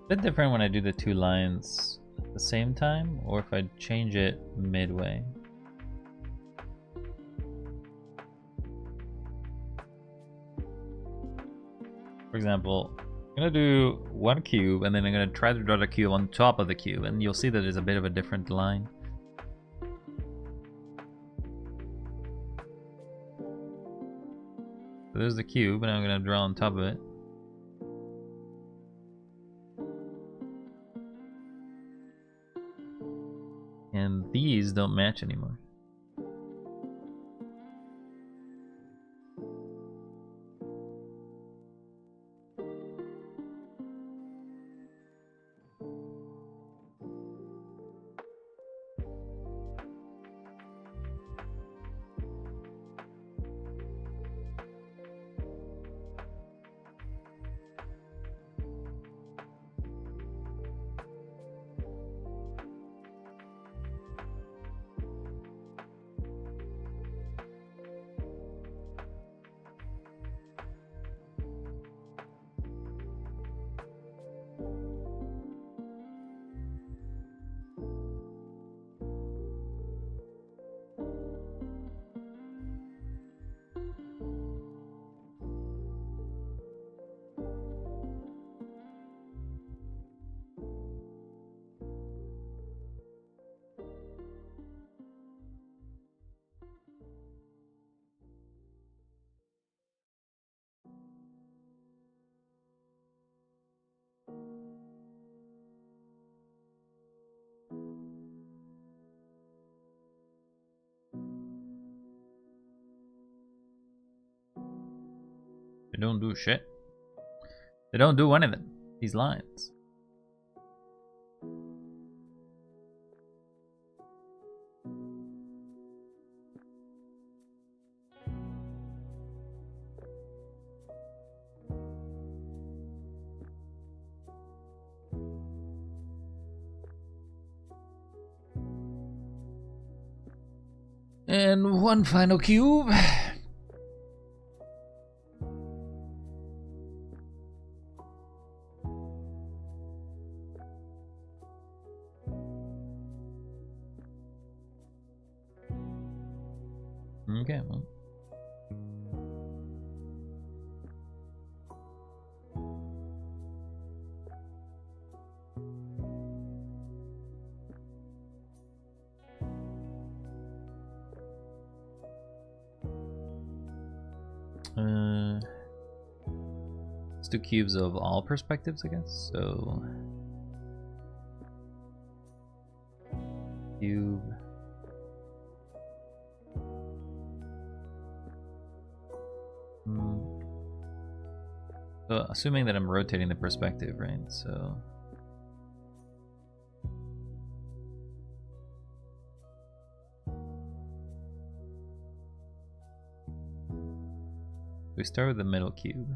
A bit different when I do the 2 lines at the same time, or if I change it midway. For example, I'm gonna do 1 cube, and then I'm gonna try to draw the cube on top of the cube, and you'll see that there's a bit of a different line. So there's the cube, and I'm gonna draw on top of it. And these don't match anymore. They don't do shit. They don't do anything. These lines. And one final cube. Okay, well. Let's do cubes of all perspectives, I guess. So cube. So assuming that I'm rotating the perspective, right? So we start with the middle cube.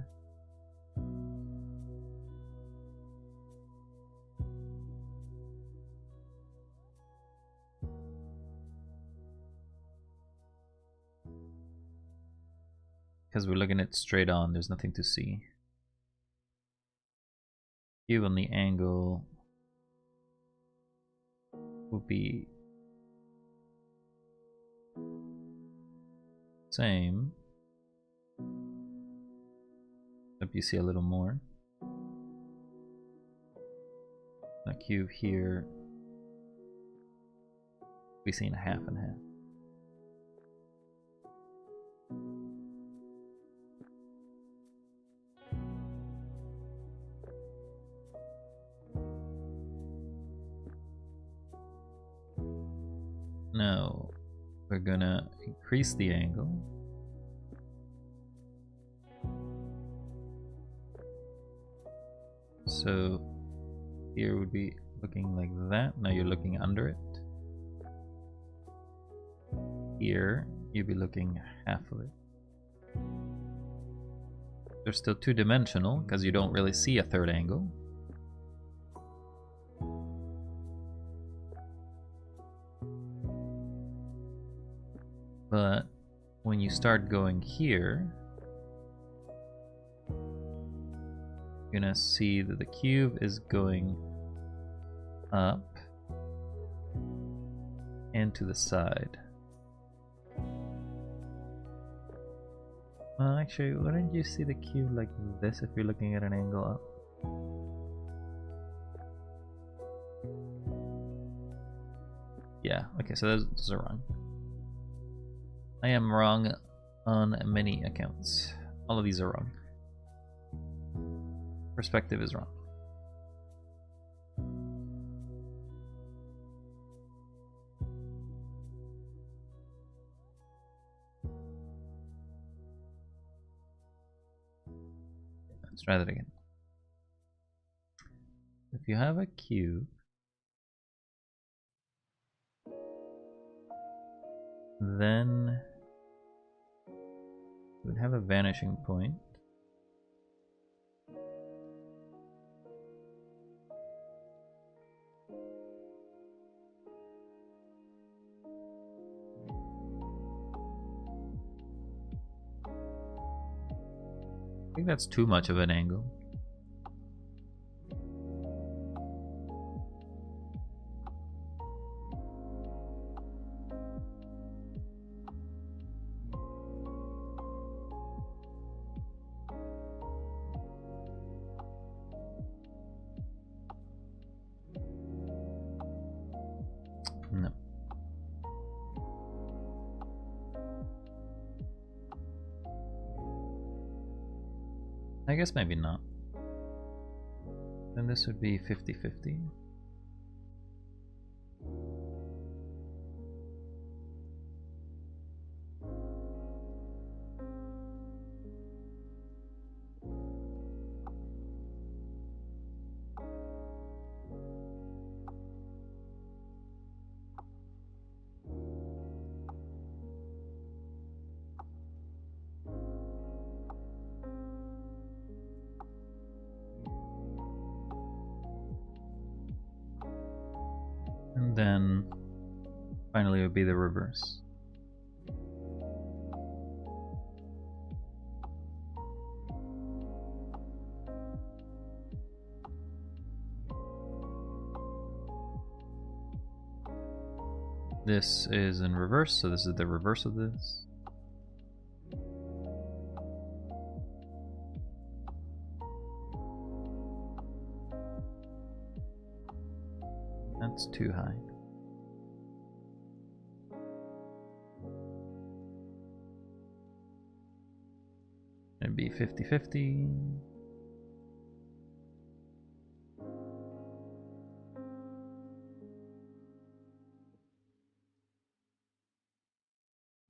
Because we're looking at straight on, there's nothing to see. Cube on the angle will be same. Hope you see a little more. A cube here, we see in half and half. Now we're gonna increase the angle. So here would be looking like that. Now you're looking under it. Here you'd be looking half of it. They're still two-dimensional because you don't really see a third angle. But when you start going here, you're gonna see that the cube is going up and to the side. Well, actually, wouldn't you see the cube like this if you're looking at an angle up? Yeah, okay, so those are wrong. I am wrong on many accounts. All of these are wrong. Perspective is wrong. Let's try that again. If you have a cube, then you would have a vanishing point. I think that's too much of an angle. No. I guess maybe not. Then this would be 50-50. And then finally it would be the reverse. This is in reverse, so this is the reverse of this. That's too high. It'd be 50-50.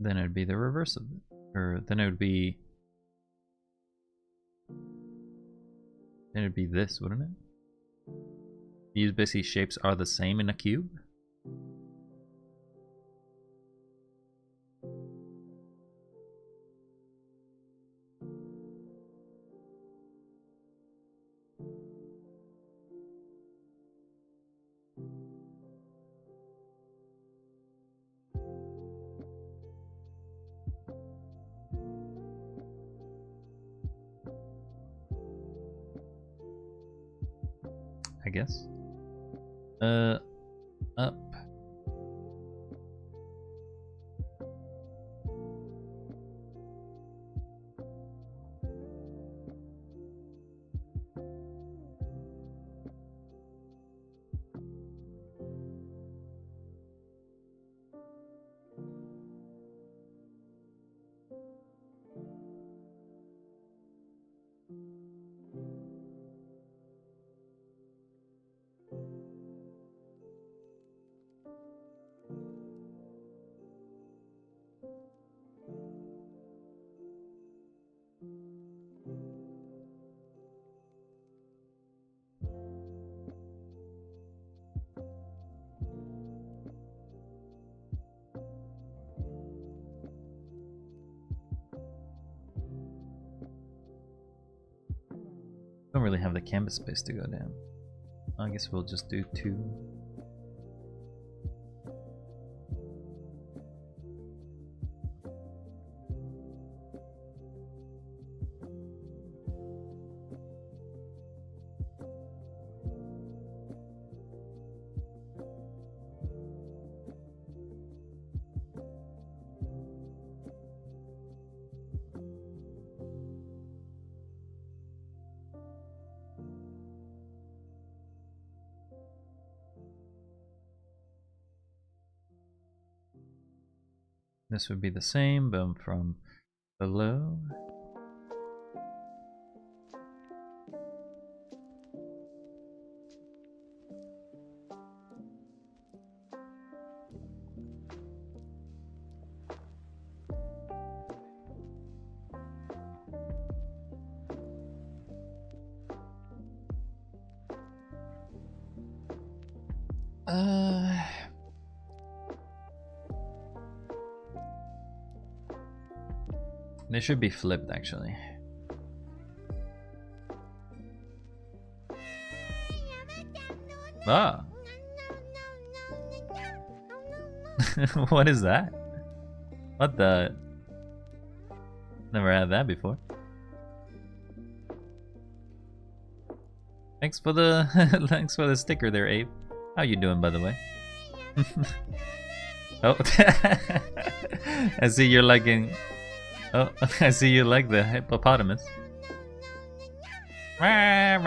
Then it'd be the reverse of it. Or then it would be... Then it'd be this, wouldn't it? These basically shapes are the same in a cube. I guess. Up. Don't really have the canvas space to go down. I guess we'll just do 2. This would be the same, but from below. They should be flipped, actually. Ah. What is that? What the? Never had that before. Thanks for the thanks for the sticker there, Abe. How you doing, by the way? Oh, I see you're liking. Oh, I see you like the hippopotamus. I'm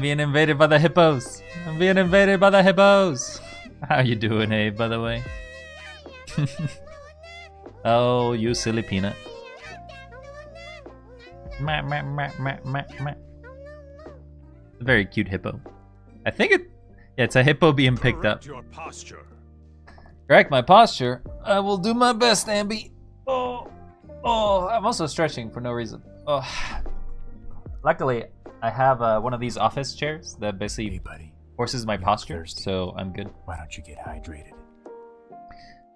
being invaded by the hippos. I'm being invaded by the hippos. How you doing, Abe, by the way? Oh, you silly peanut. Very cute hippo. I think it's a hippo being picked up. Your posture. Correct my posture. I will do my best, Ambi. Oh, I'm also stretching for no reason. Oh. Luckily, I have one of these office chairs that basically forces my posture, so I'm good. Why don't you get hydrated?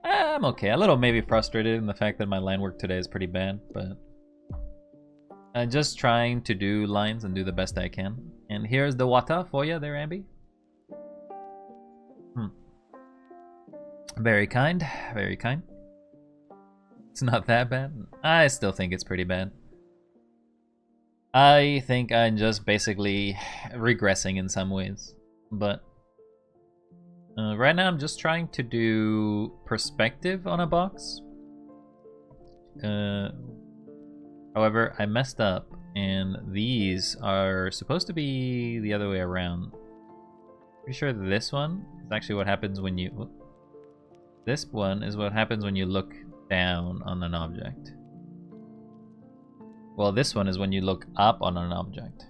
I'm okay. A little maybe frustrated in the fact that my line work today is pretty bad, but I'm just trying to do lines and do the best I can. And here's the water for you there, Ambi. Very kind, very kind. It's not that bad. I still think it's pretty bad. I think I'm just basically regressing in some ways. But right now I'm just trying to do perspective on a box. However, I messed up, and these are supposed to be the other way around. Pretty sure this one is actually what happens when you... This one is what happens when you look down on an object. Well, this one is when you look up on an object.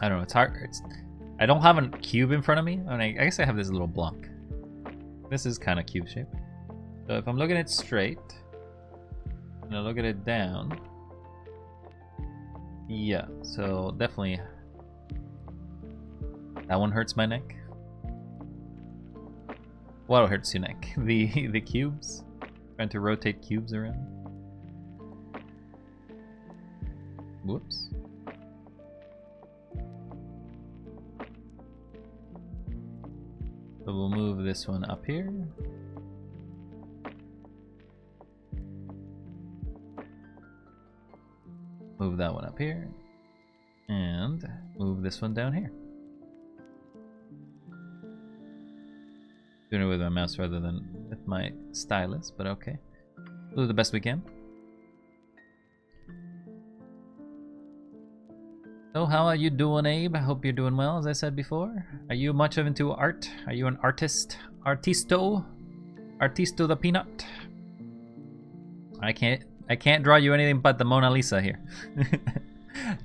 I don't know, it's hard. I don't have a cube in front of me. I mean, I guess I have this little block. This is kind of cube shaped. So if I'm looking at it straight, and I look at it down, yeah, so definitely that one hurts my neck. What hurts your neck? The cubes? Trying to rotate cubes around. Whoops. So we'll move this one up here. Move that one up here. And move this one down here. Doing it with my mouse rather than with my stylus, but okay. We'll do the best we can. So how are you doing, Abe? I hope you're doing well, as I said before. Are you much of into art? Are you an artist? Artisto? Artisto the peanut? I can't draw you anything but the Mona Lisa here.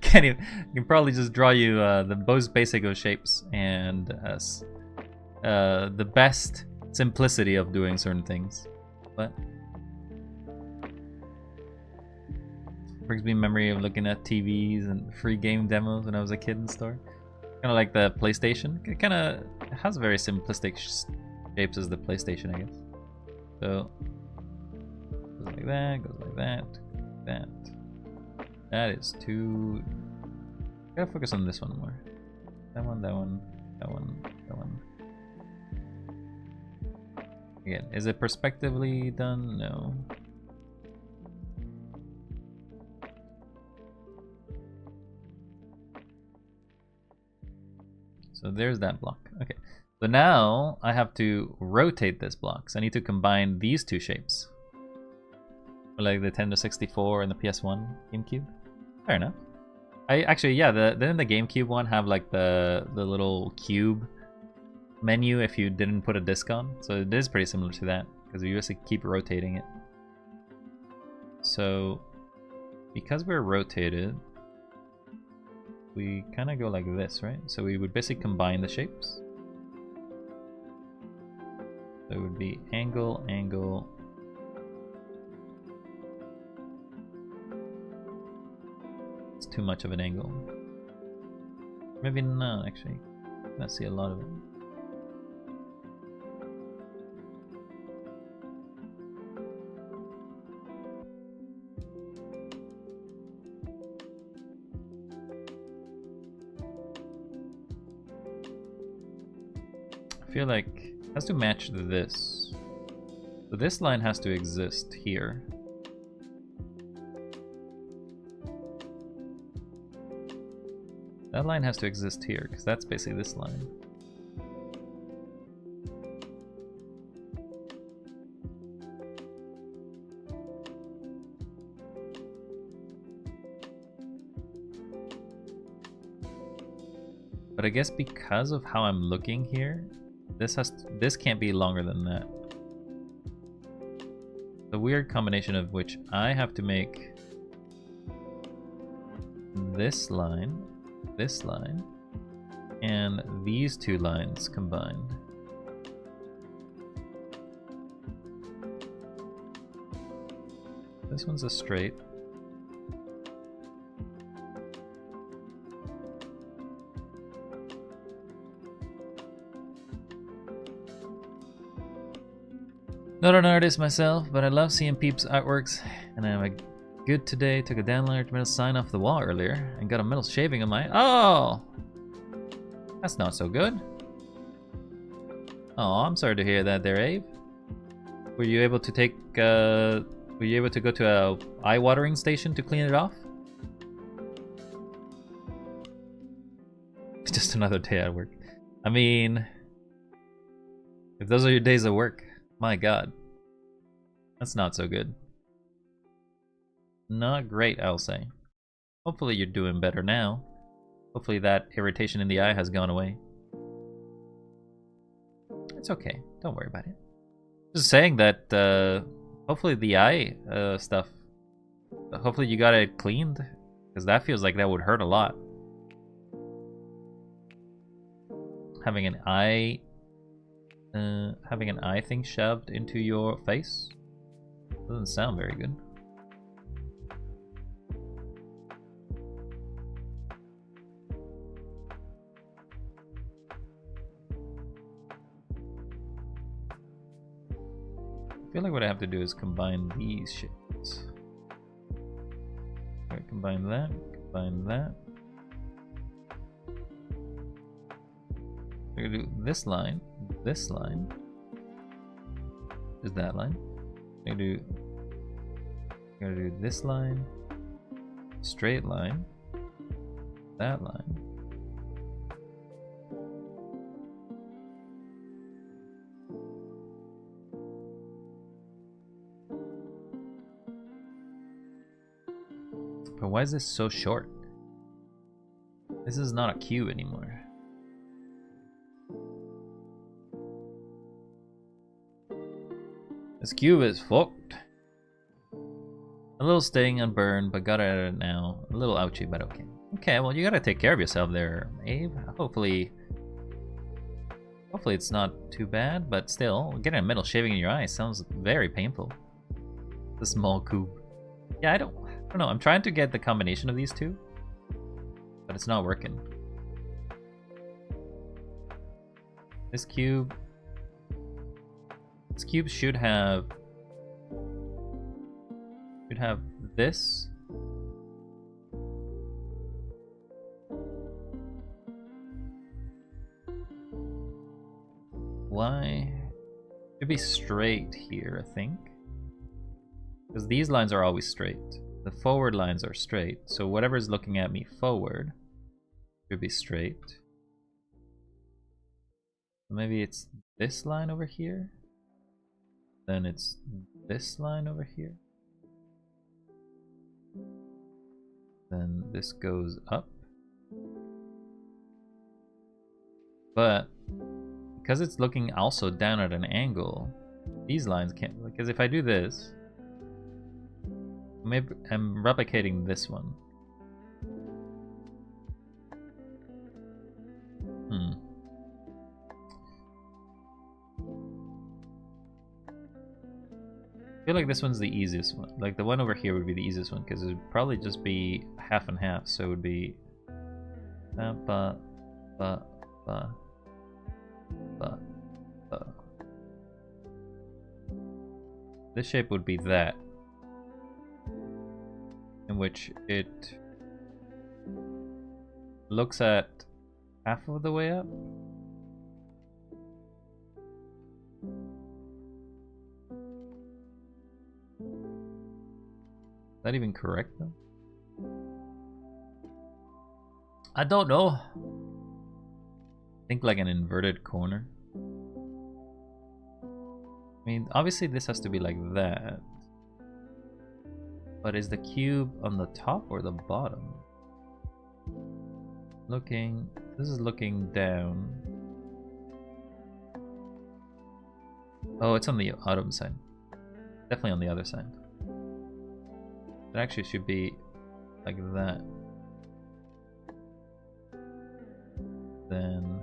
Can't even, I can probably just draw you the most basic of shapes and the best simplicity of doing certain things. But brings me memory of looking at TVs and free game demos when I was a kid in the store. Kind of like the PlayStation. It kind of has very simplistic shapes as the PlayStation, I guess. So goes like that, goes like that, like that. That is too. Gotta focus on this one more. That one, that one, that one, that one. Again, is it perspectively done? No. So there's that block. Okay. So now I have to rotate this block. So I need to combine these two shapes. Like the Nintendo 64 and the PS1 GameCube. Fair enough. I actually, yeah, didn't the GameCube one have like the little cube menu if you didn't put a disc on? So it is pretty similar to that because you just keep rotating it. So because we're rotated, we kind of go like this, right? So we would basically combine the shapes. So it would be angle, angle. It's too much of an angle. Maybe not, actually. I see a lot of it. I feel like it has to match this. So this line has to exist here. That line has to exist here, because that's basically this line. But I guess because of how I'm looking here, this can't be longer than that. The weird combination of which I have to make this line, and these two lines combined. This one's a straight. Not an artist myself, but I love seeing peeps' artworks, and I'm a good today. Took a down large metal sign off the wall earlier, and got a metal shaving on my... Oh! That's not so good. Oh, I'm sorry to hear that there, Abe. Were you able to take, were you able to go to a eye-watering station to clean it off? Just another day at work. I mean, if those are your days of work, my god. That's not so good. Not great, I'll say. Hopefully you're doing better now. Hopefully that irritation in the eye has gone away. It's okay. Don't worry about it. Just saying that, hopefully the eye stuff, hopefully you got it cleaned, because that feels like that would hurt a lot. Having an eye thing shoved into your face doesn't sound very good. I feel like what I have to do is combine these shapes. Alright, combine that, combine that. We're gonna do this line, is that line. We're gonna do this line, straight line, that line. But why is this so short? This is not a cube anymore. This cube is fucked. A little sting and burn, but got at it now. A little ouchy, but okay. Okay, well you gotta take care of yourself there, Abe. Hopefully it's not too bad, but still, getting a metal shaving in your eye sounds very painful. The small cube. Yeah, I don't know. I'm trying to get the combination of these two, but it's not working. This cube should have this. Why? Should be straight here, I think. Because these lines are always straight. The forward lines are straight, so whatever's looking at me forward should be straight. Maybe it's this line over here. Then it's this line over here. Then this goes up. But because it's looking also down at an angle, these lines can't, because if I do this, maybe I'm replicating this one. I feel like this one's the easiest one. Like the one over here would be the easiest one because it would probably just be half and half. So it would be This shape would be that, in which it looks at half of the way up. Is that even correct though? I don't know. Think like an inverted corner. I mean, obviously this has to be like that. But is the cube on the top or the bottom? This is looking down. Oh, it's on the bottom side. Definitely on the other side. It actually should be like that. Then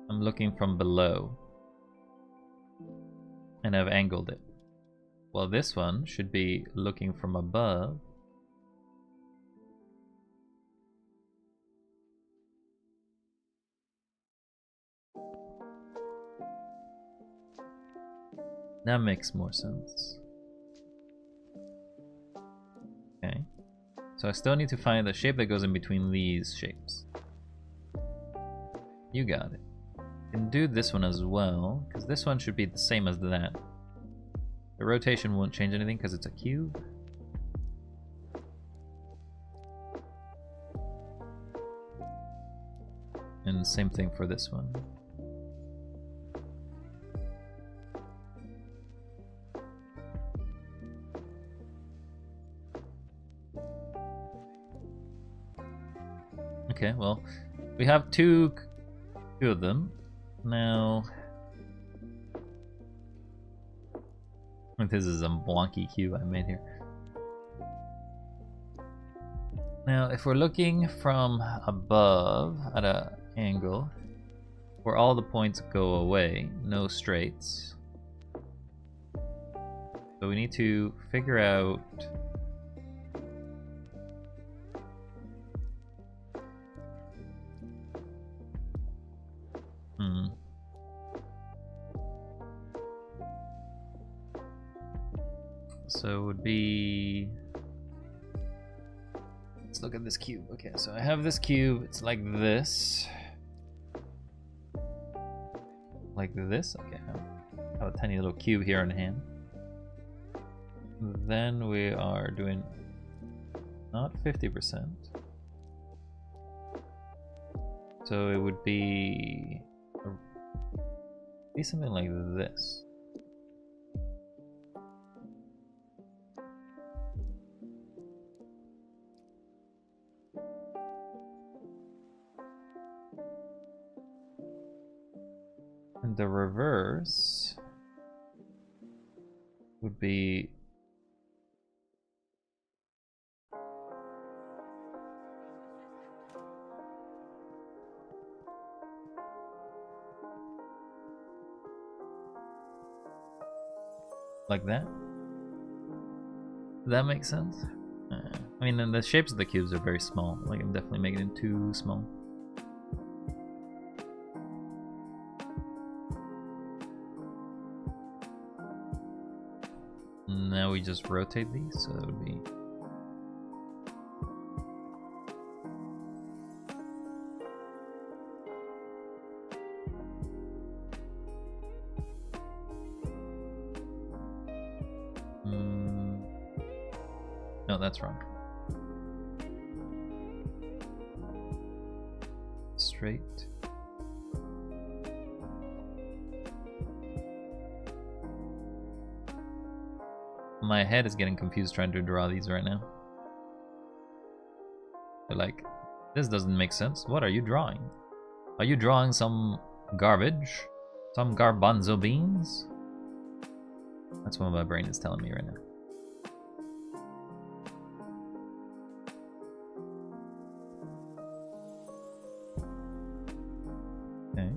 I'm looking from below and I've angled it. Well, this one should be looking from above. That makes more sense. Okay. So I still need to find the shape that goes in between these shapes. You got it. You can do this one as well, because this one should be the same as that. The rotation won't change anything because it's a cube. And same thing for this one. Okay, well, we have two of them. Now, this is a wonky cube I made here. Now, if we're looking from above at an angle, where all the points go away, no straights. So we need to figure out So it would be... Let's look at this cube. Okay, so I have this cube. It's like this. Like this? Okay, I have a tiny little cube here in hand. Then we are doing not 50%. So it would be something like this. And the reverse would be like that. Does that make sense? I mean, and the shapes of the cubes are very small. Like, I'm definitely making it too small. Now we just rotate these, so that would be... No, that's wrong. Straight. My head is getting confused trying to draw these right now. They're like, this doesn't make sense. What are you drawing? Are you drawing some garbage? Some garbanzo beans? That's what my brain is telling me right now. Okay.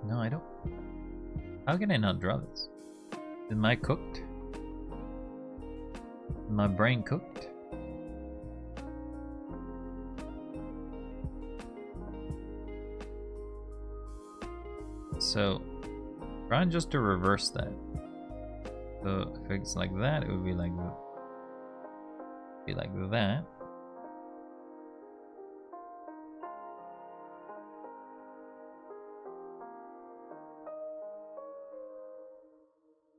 No, I don't. How can I not draw this? Am I cooked? Is my brain cooked? So, trying just to reverse that. So if it's like that, it would be like that. Be like that.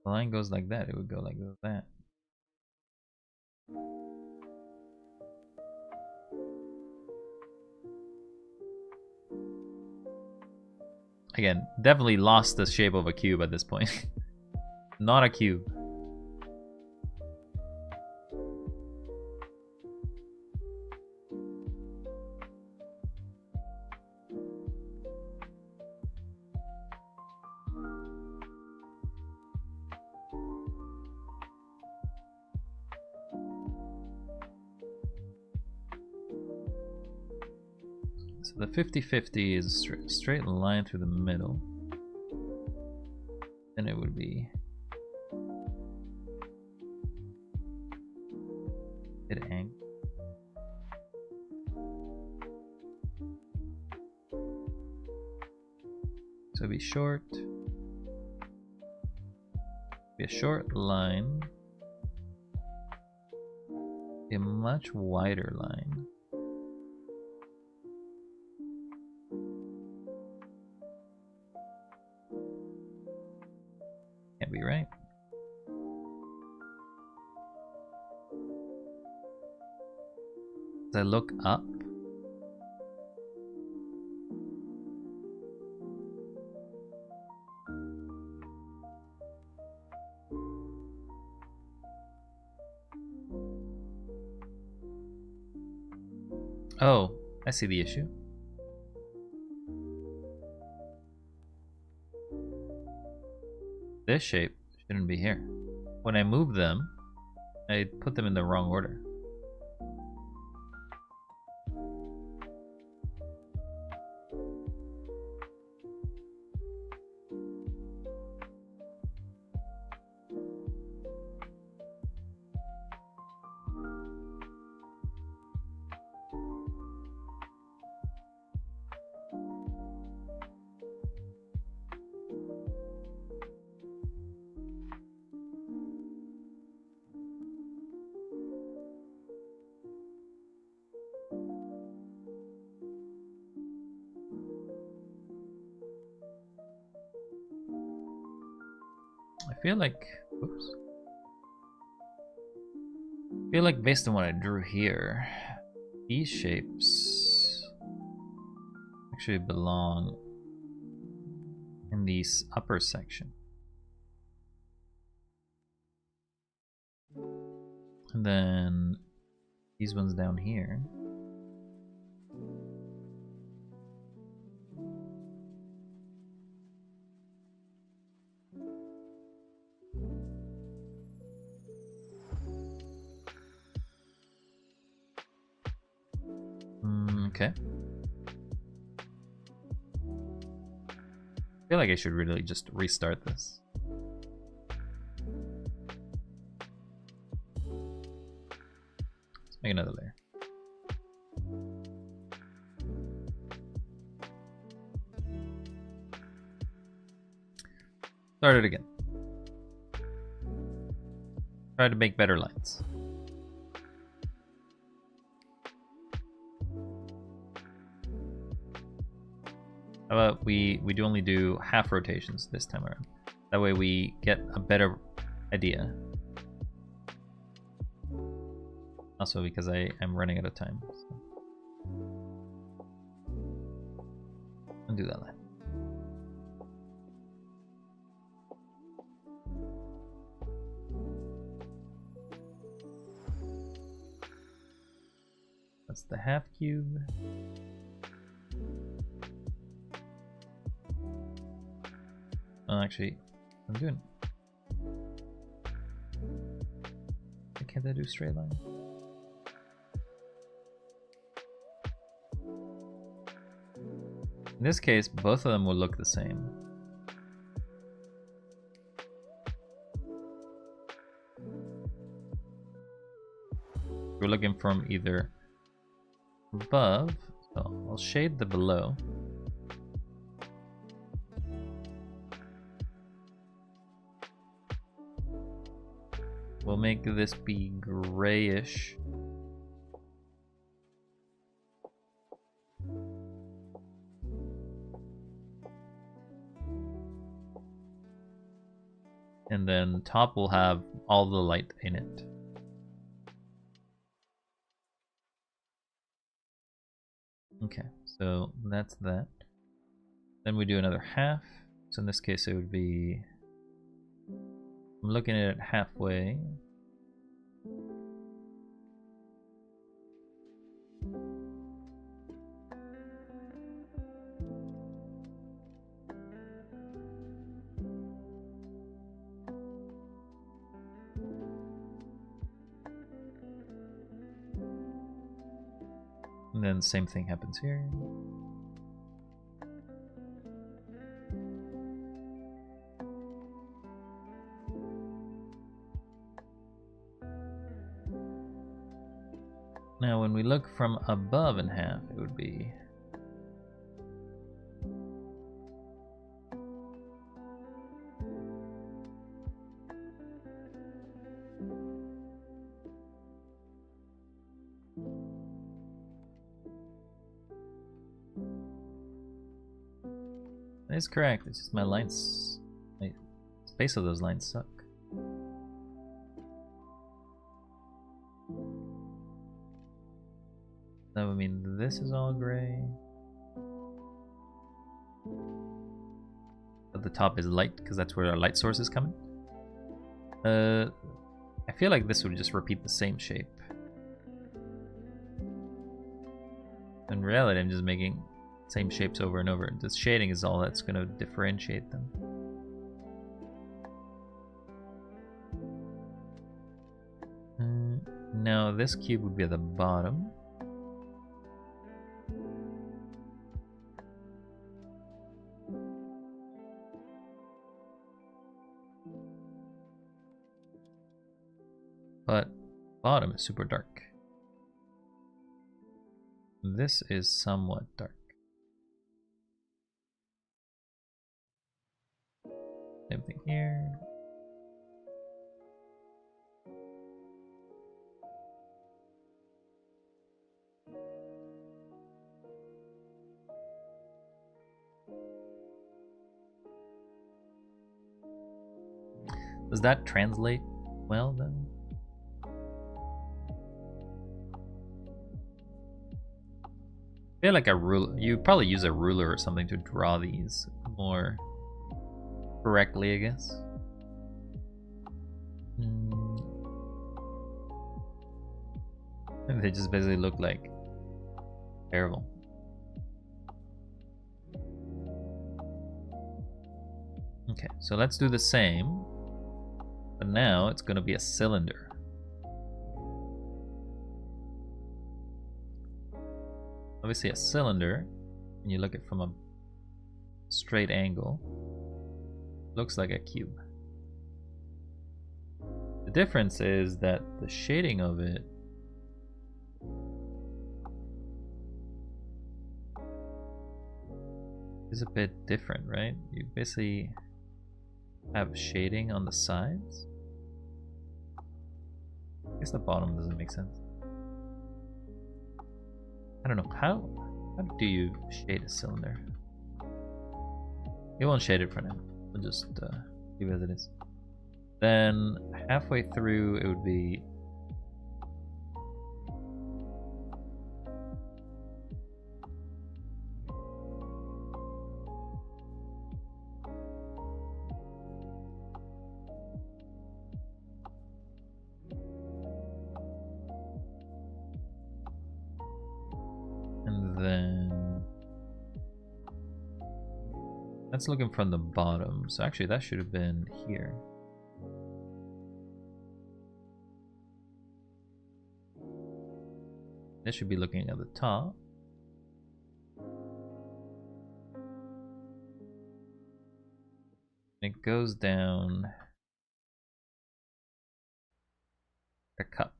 The line goes like that, it would go like that. Again, definitely lost the shape of a cube at this point. Not a cube. So the 50-50 is a straight line through the middle. Then it would be an angle. So it'd be short. Be a short line. Be a much wider line. Can't be right. As I look up, oh, I see the issue. This shape shouldn't be here. When I move them, I put them in the wrong order. I feel like, oops. I feel like based on what I drew here, these shapes actually belong in this upper section. And then these ones down here. Okay. I feel like I should really just restart this. Let's make another layer. Start it again. Try to make better lines. How about we do only do half rotations this time around? That way we get a better idea. Also because I'm running out of time. So. Undo that line. That's the half cube. Oh, actually, I'm doing. Why can't I do straight line? In this case, both of them will look the same. We're looking from either above, so I'll shade the below. We'll make this be grayish. And then top will have all the light in it. Okay, so that's that. Then we do another half. So in this case it would be, I'm looking at it halfway. And then same thing happens here. Now when we look from above in half, it would be that is correct. It's just my lines, my space of those lines suck. That would mean this is all gray. But the top is light because that's where our light source is coming. I feel like this would just repeat the same shape. In reality, I'm just making same shapes over and over. This shading is all that's going to differentiate them. Now this cube would be at the bottom. But bottom is super dark. This is somewhat dark. Same thing here. Does that translate well then? I feel like a ruler. You probably use a ruler or something to draw these more correctly, I guess. They just basically look like terrible. Okay, so let's do the same, but now it's going to be a cylinder. Obviously a cylinder, when you look at it from a straight angle, looks like a cube. The difference is that the shading of it is a bit different, right? You basically have shading on the sides. I guess the bottom doesn't make sense. I don't know, how do you shade a cylinder? You won't shade it for now. We'll just leave it as it is. Then halfway through it would be that's looking from the bottom, so actually that should have been here. This should be looking at the top. It goes down a cup.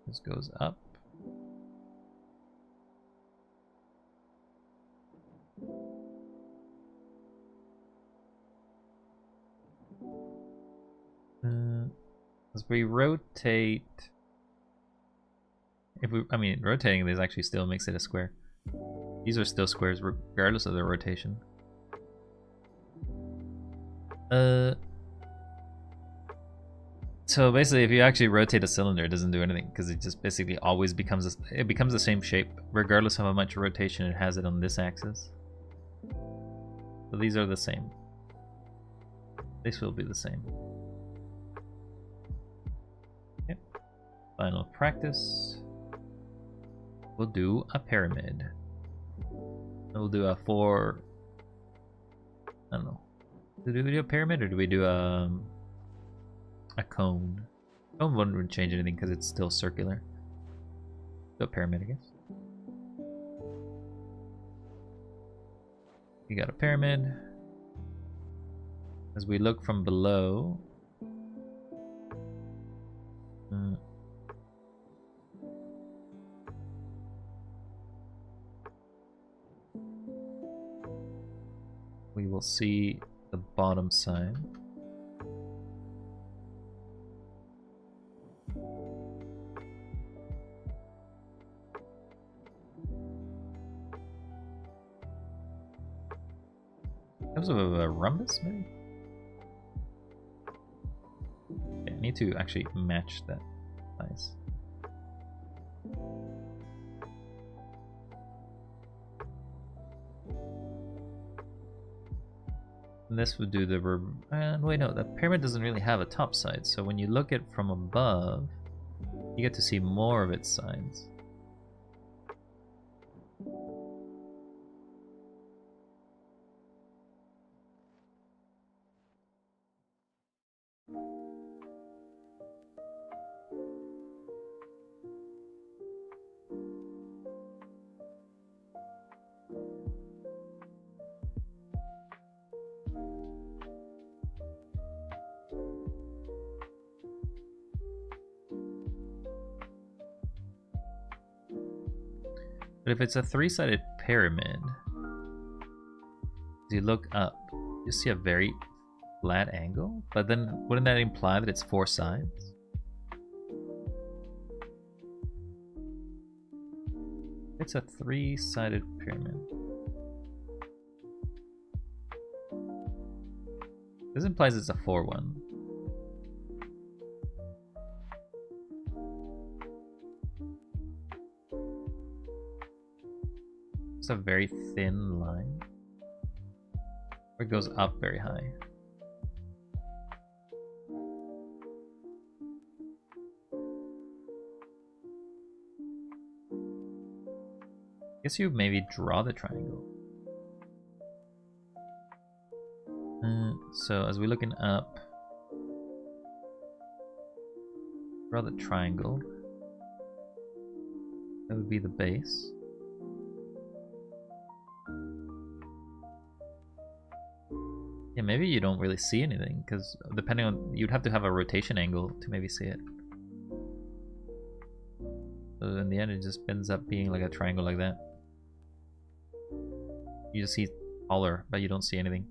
This goes up. As we rotate, rotating this actually still makes it a square. These are still squares regardless of their rotation. So basically, if you actually rotate a cylinder, it doesn't do anything because it just basically always becomes it becomes the same shape regardless of how much rotation it has it on this axis. So these are the same. This will be the same. Yep. Final practice. We'll do a pyramid. We'll do a four. I don't know. Do we do a pyramid or do we do a cone? No one would change anything because it's still circular. Still pyramid, I guess. You got a pyramid. As we look from below, we will see the bottom side. Comes with a rhombus, maybe? Okay, I need to actually match that size. And this would do the wait, no, the pyramid doesn't really have a top side, so when you look at it from above, you get to see more of its sides. But if it's a three-sided pyramid, as you look up, you see a very flat angle, but then wouldn't that imply that it's four sides? It's a three-sided pyramid. This implies it's a 4-1. It's a very thin line. Or it goes up very high. I guess you maybe draw the triangle. So as we're looking up, draw the triangle. That would be the base. Yeah, maybe you don't really see anything, because depending on, you'd have to have a rotation angle to maybe see it. So in the end, it just ends up being like a triangle like that. You just see taller, but you don't see anything.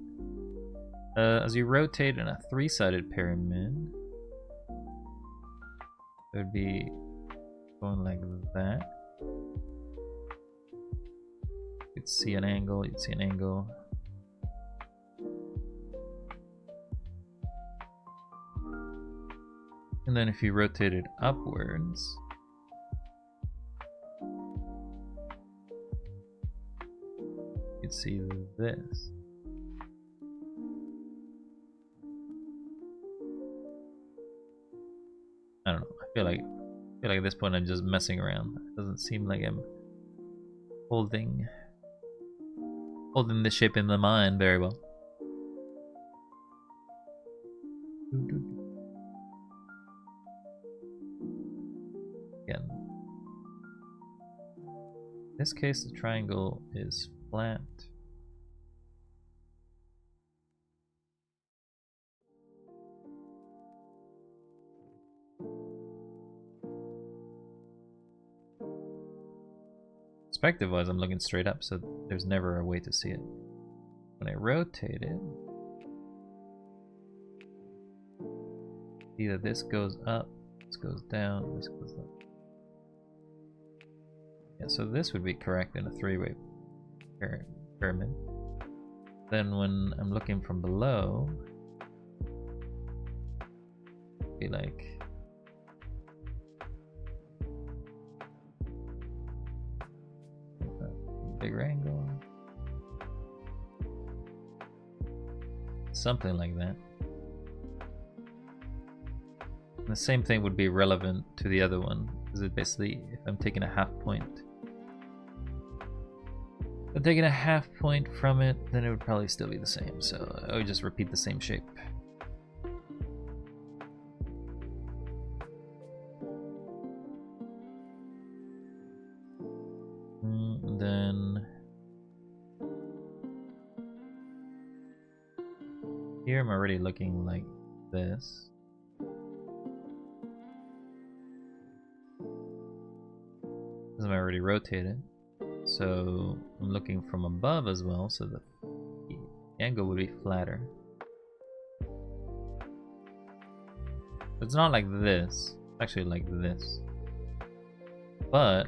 As you rotate in a three-sided pyramid, it would be going like that. You'd see an angle, you'd see an angle. And then if you rotate it upwards, you'd see this. I don't know. I feel like at this point I'm just messing around. It doesn't seem like I'm holding the shape in the mind very well. Again, in this case the triangle is flat. Perspective wise, I'm looking straight up, so there's never a way to see it. When I rotate it, either this goes up, this goes down, this goes up. Yeah, so this would be correct in a three-way pyramid. Then when I'm looking from below, it'd be like bigger angle, something like that. And the same thing would be relevant to the other one, because it basically, if I'm taking a half point, if I'm taking a half point from it, then it would probably still be the same. So I would just repeat the same shape. Here I'm already looking like this. This is already rotated. So I'm looking from above as well, so the angle would be flatter. It's not like this, it's actually like this. But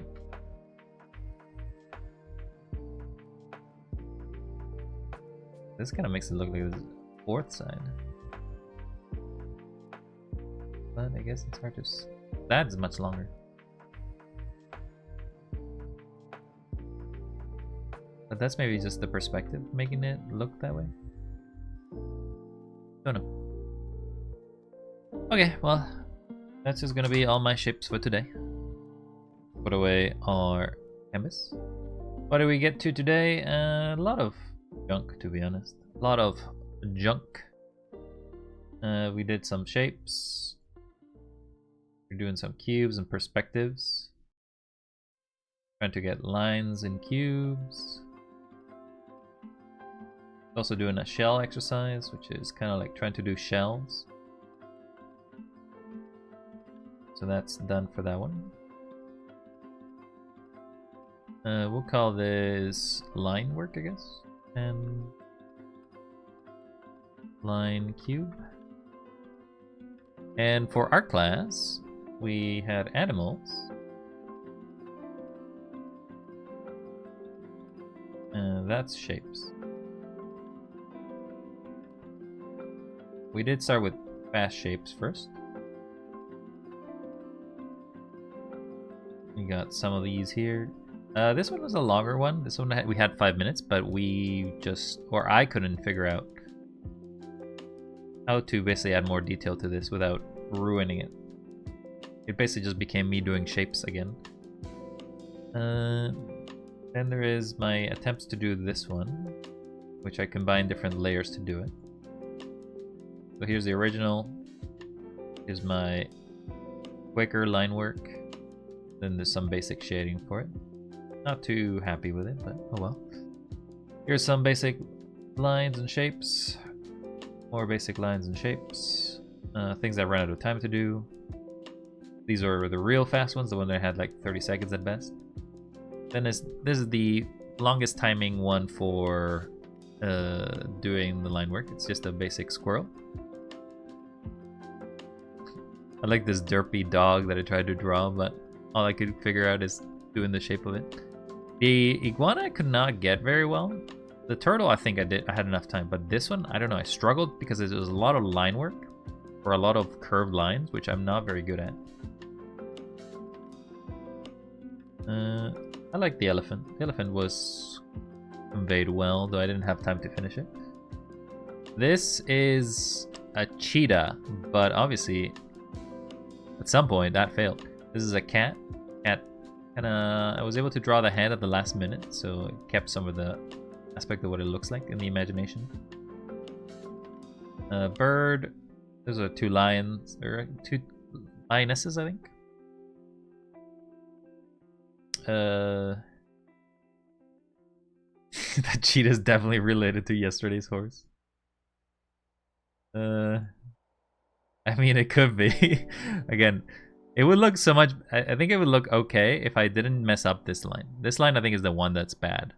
this kind of makes it look like the fourth side. But I guess it's hard to see. That's much longer. But that's maybe just the perspective making it look that way. Don't know. Okay, well, that's just gonna be all my shapes for today. Put away our canvas. What did we get to today? A lot of junk, to be honest. A lot of junk. We did some shapes. We're doing some cubes and perspectives. Trying to get lines in cubes. Also doing a shell exercise, which is kind of like trying to do shells. So that's done for that one. We'll call this line work, I guess. And line cube. And for art class, we had animals. And that's shapes. We did start with fast shapes first. We got some of these here. This one was a longer one. This one we had 5 minutes, but I couldn't figure out how to basically add more detail to this without ruining it. It basically just became me doing shapes again. Then there is my attempts to do this one, which I combine different layers to do it. So here's the original. Here's my quicker line work. Then there's some basic shading for it. Not too happy with it, but oh well. Here's some basic lines and shapes. More basic lines and shapes. Things I ran out of time to do. These are the real fast ones, the one that had like 30 seconds at best. Then this is the longest timing one for doing the line work. It's just a basic squirrel. I like this derpy dog that I tried to draw, but all I could figure out is doing the shape of it. The iguana I could not get very well. The turtle I think I had enough time, but this one, I don't know, I struggled because there was a lot of line work or a lot of curved lines, which I'm not very good at. I like the elephant. The elephant was conveyed well, though I didn't have time to finish it. This is a cheetah, but obviously at some point that failed. This is a cat. I was able to draw the head at the last minute, so it kept some of the aspect of what it looks like in the imagination. Bird. Those are two lions, or two lionesses, I think. That cheetah is definitely related to yesterday's horse. I mean, it could be. Again, it would look so much... I think it would look okay if I didn't mess up this line. This line, I think, is the one that's bad.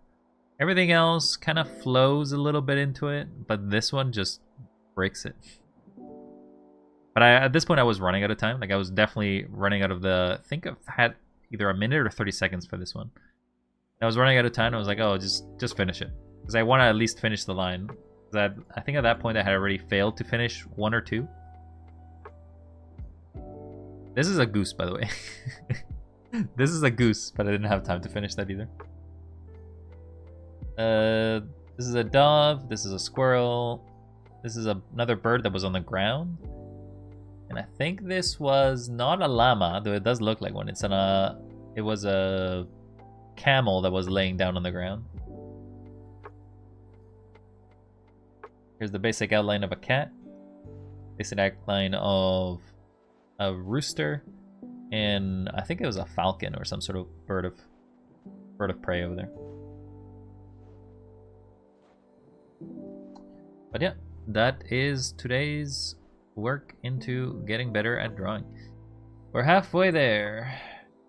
Everything else kind of flows a little bit into it, but this one just breaks it. But at this point, I was running out of time. Like, I was definitely running out of the... I think I've had either a minute or 30 seconds for this one. I was running out of time. I was like, oh, just finish it. Because I want to at least finish the line. I think at that point, I had already failed to finish one or two. This is a goose, by the way. This is a goose, but I didn't have time to finish that either. This is a dove. This is a squirrel. This is another bird that was on the ground. And I think this was not a llama, though it does look like one. It was a camel that was laying down on the ground. Here's the basic outline of a cat. Basic outline of a rooster, and I think it was a falcon or some sort of bird of prey over there. But yeah, that is today's work into getting better at drawing. We're halfway there.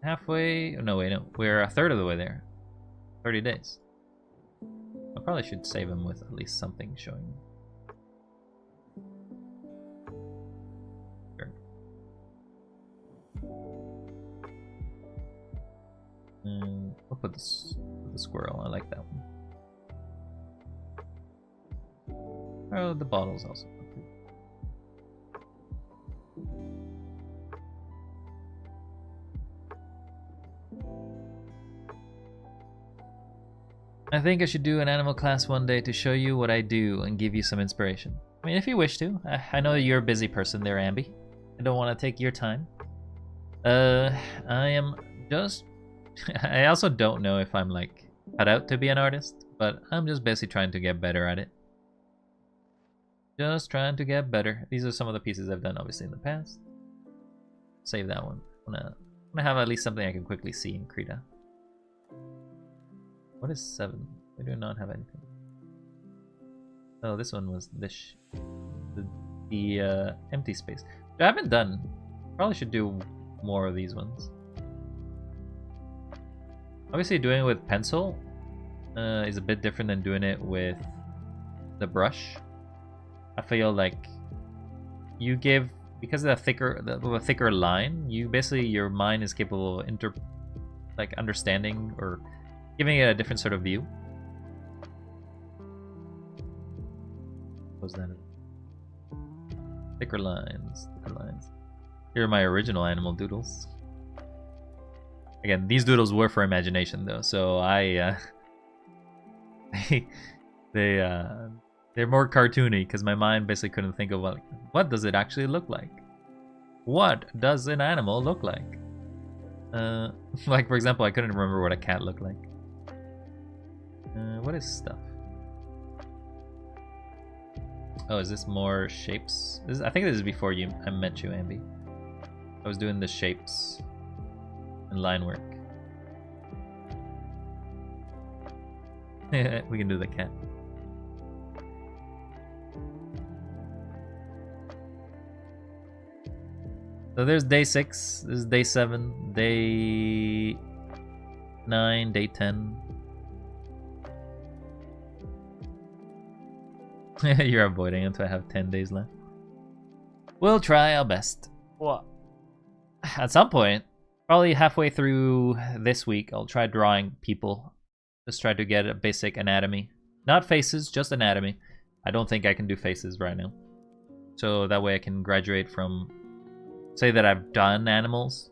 Halfway. No, wait, no. We're a third of the way there. 30 days. I probably should save him with at least something showing. Sure. I'll put the squirrel. I like that one. Oh, the bottles also. I think I should do an animal class one day to show you what I do and give you some inspiration. I mean, if you wish to. I know you're a busy person there, Ambi. I don't want to take your time. I am just... I also don't know if I'm, like, cut out to be an artist, but I'm just basically trying to get better at it. Just trying to get better. These are some of the pieces I've done, obviously, in the past. Save that one. I'm gonna have at least something I can quickly see in Krita. What is 7? We do not have anything. Oh, this one was this. The empty space. Which I haven't done. Probably should do more of these ones. Obviously, doing it with pencil is a bit different than doing it with the brush. I feel like you give, because of a thicker line, you basically, your mind is capable of understanding or giving it a different sort of view. What was that? Thicker lines. Here are my original animal doodles. Again, these doodles were for imagination though, so they're more cartoony because my mind basically couldn't think of what does it actually look like? What does an animal look like? Like for example, I couldn't remember what a cat looked like. What is stuff? Oh, is this more shapes? I think this is before I met you, Ambi. I was doing the shapes and line work. We can do the cat. So there's day 6, this is day 7, day 9, day 10. You're avoiding until I have 10 days left. We'll try our best. What? At some point, probably halfway through this week, I'll try drawing people. Just try to get a basic anatomy. Not faces, just anatomy. I don't think I can do faces right now. So that way I can graduate from... Say that I've done animals.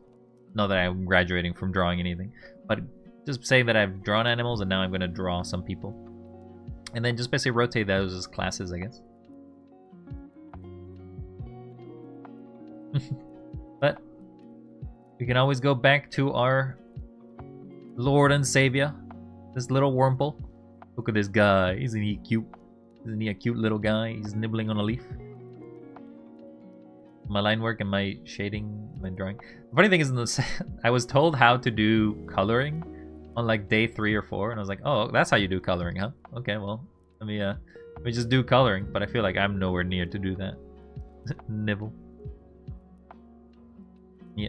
Not that I'm graduating from drawing anything. But just say that I've drawn animals and now I'm going to draw some people. And then just basically rotate those as classes, I guess. But we can always go back to our Lord and Savior, this little Wurmple. Look at this guy. Isn't he cute? Isn't he a cute little guy? He's nibbling on a leaf. My line work and my shading, my drawing. The funny thing is, I was told how to do coloring on like day 3 or 4, and I was like, oh, that's how you do coloring, huh? Okay, well, let me just do coloring, but I feel like I'm nowhere near to do that. Nibble. Yeah.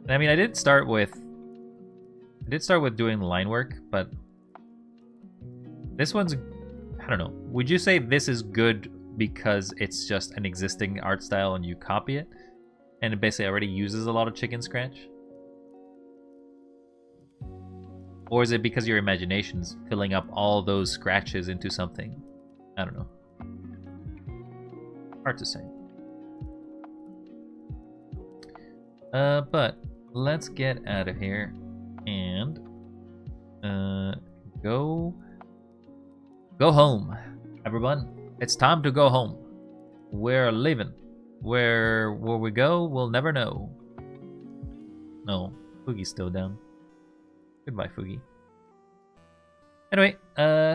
I mean, I did start with doing line work, but this one's, I don't know. Would you say this is good because it's just an existing art style and you copy it, and it basically already uses a lot of chicken scratch? Or is it because your imagination's filling up all those scratches into something? I don't know. Hard to say. But let's get out of here and go home, everyone. It's time to go home. We're leaving. Where we go, we'll never know. No, Fugi's still down. Goodbye, Fugi. Anyway,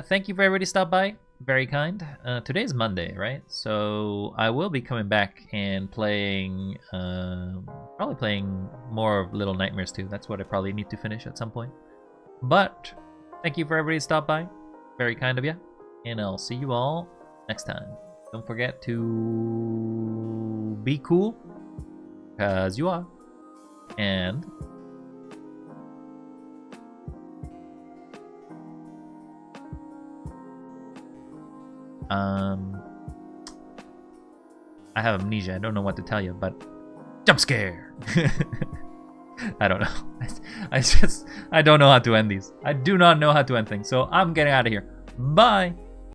thank you for everybody stopped by. Very kind. Today's Monday, right? So I will be coming back and playing, probably playing more of Little Nightmares 2. That's what I probably need to finish at some point. But thank you for everybody stopped by. Very kind of you. And I'll see you all next time. Don't forget to be cool, because you are. And I have amnesia. I don't know what to tell you, but jump scare. I don't know. I don't know how to end these. I do not know how to end things. So I'm getting out of here. Bye.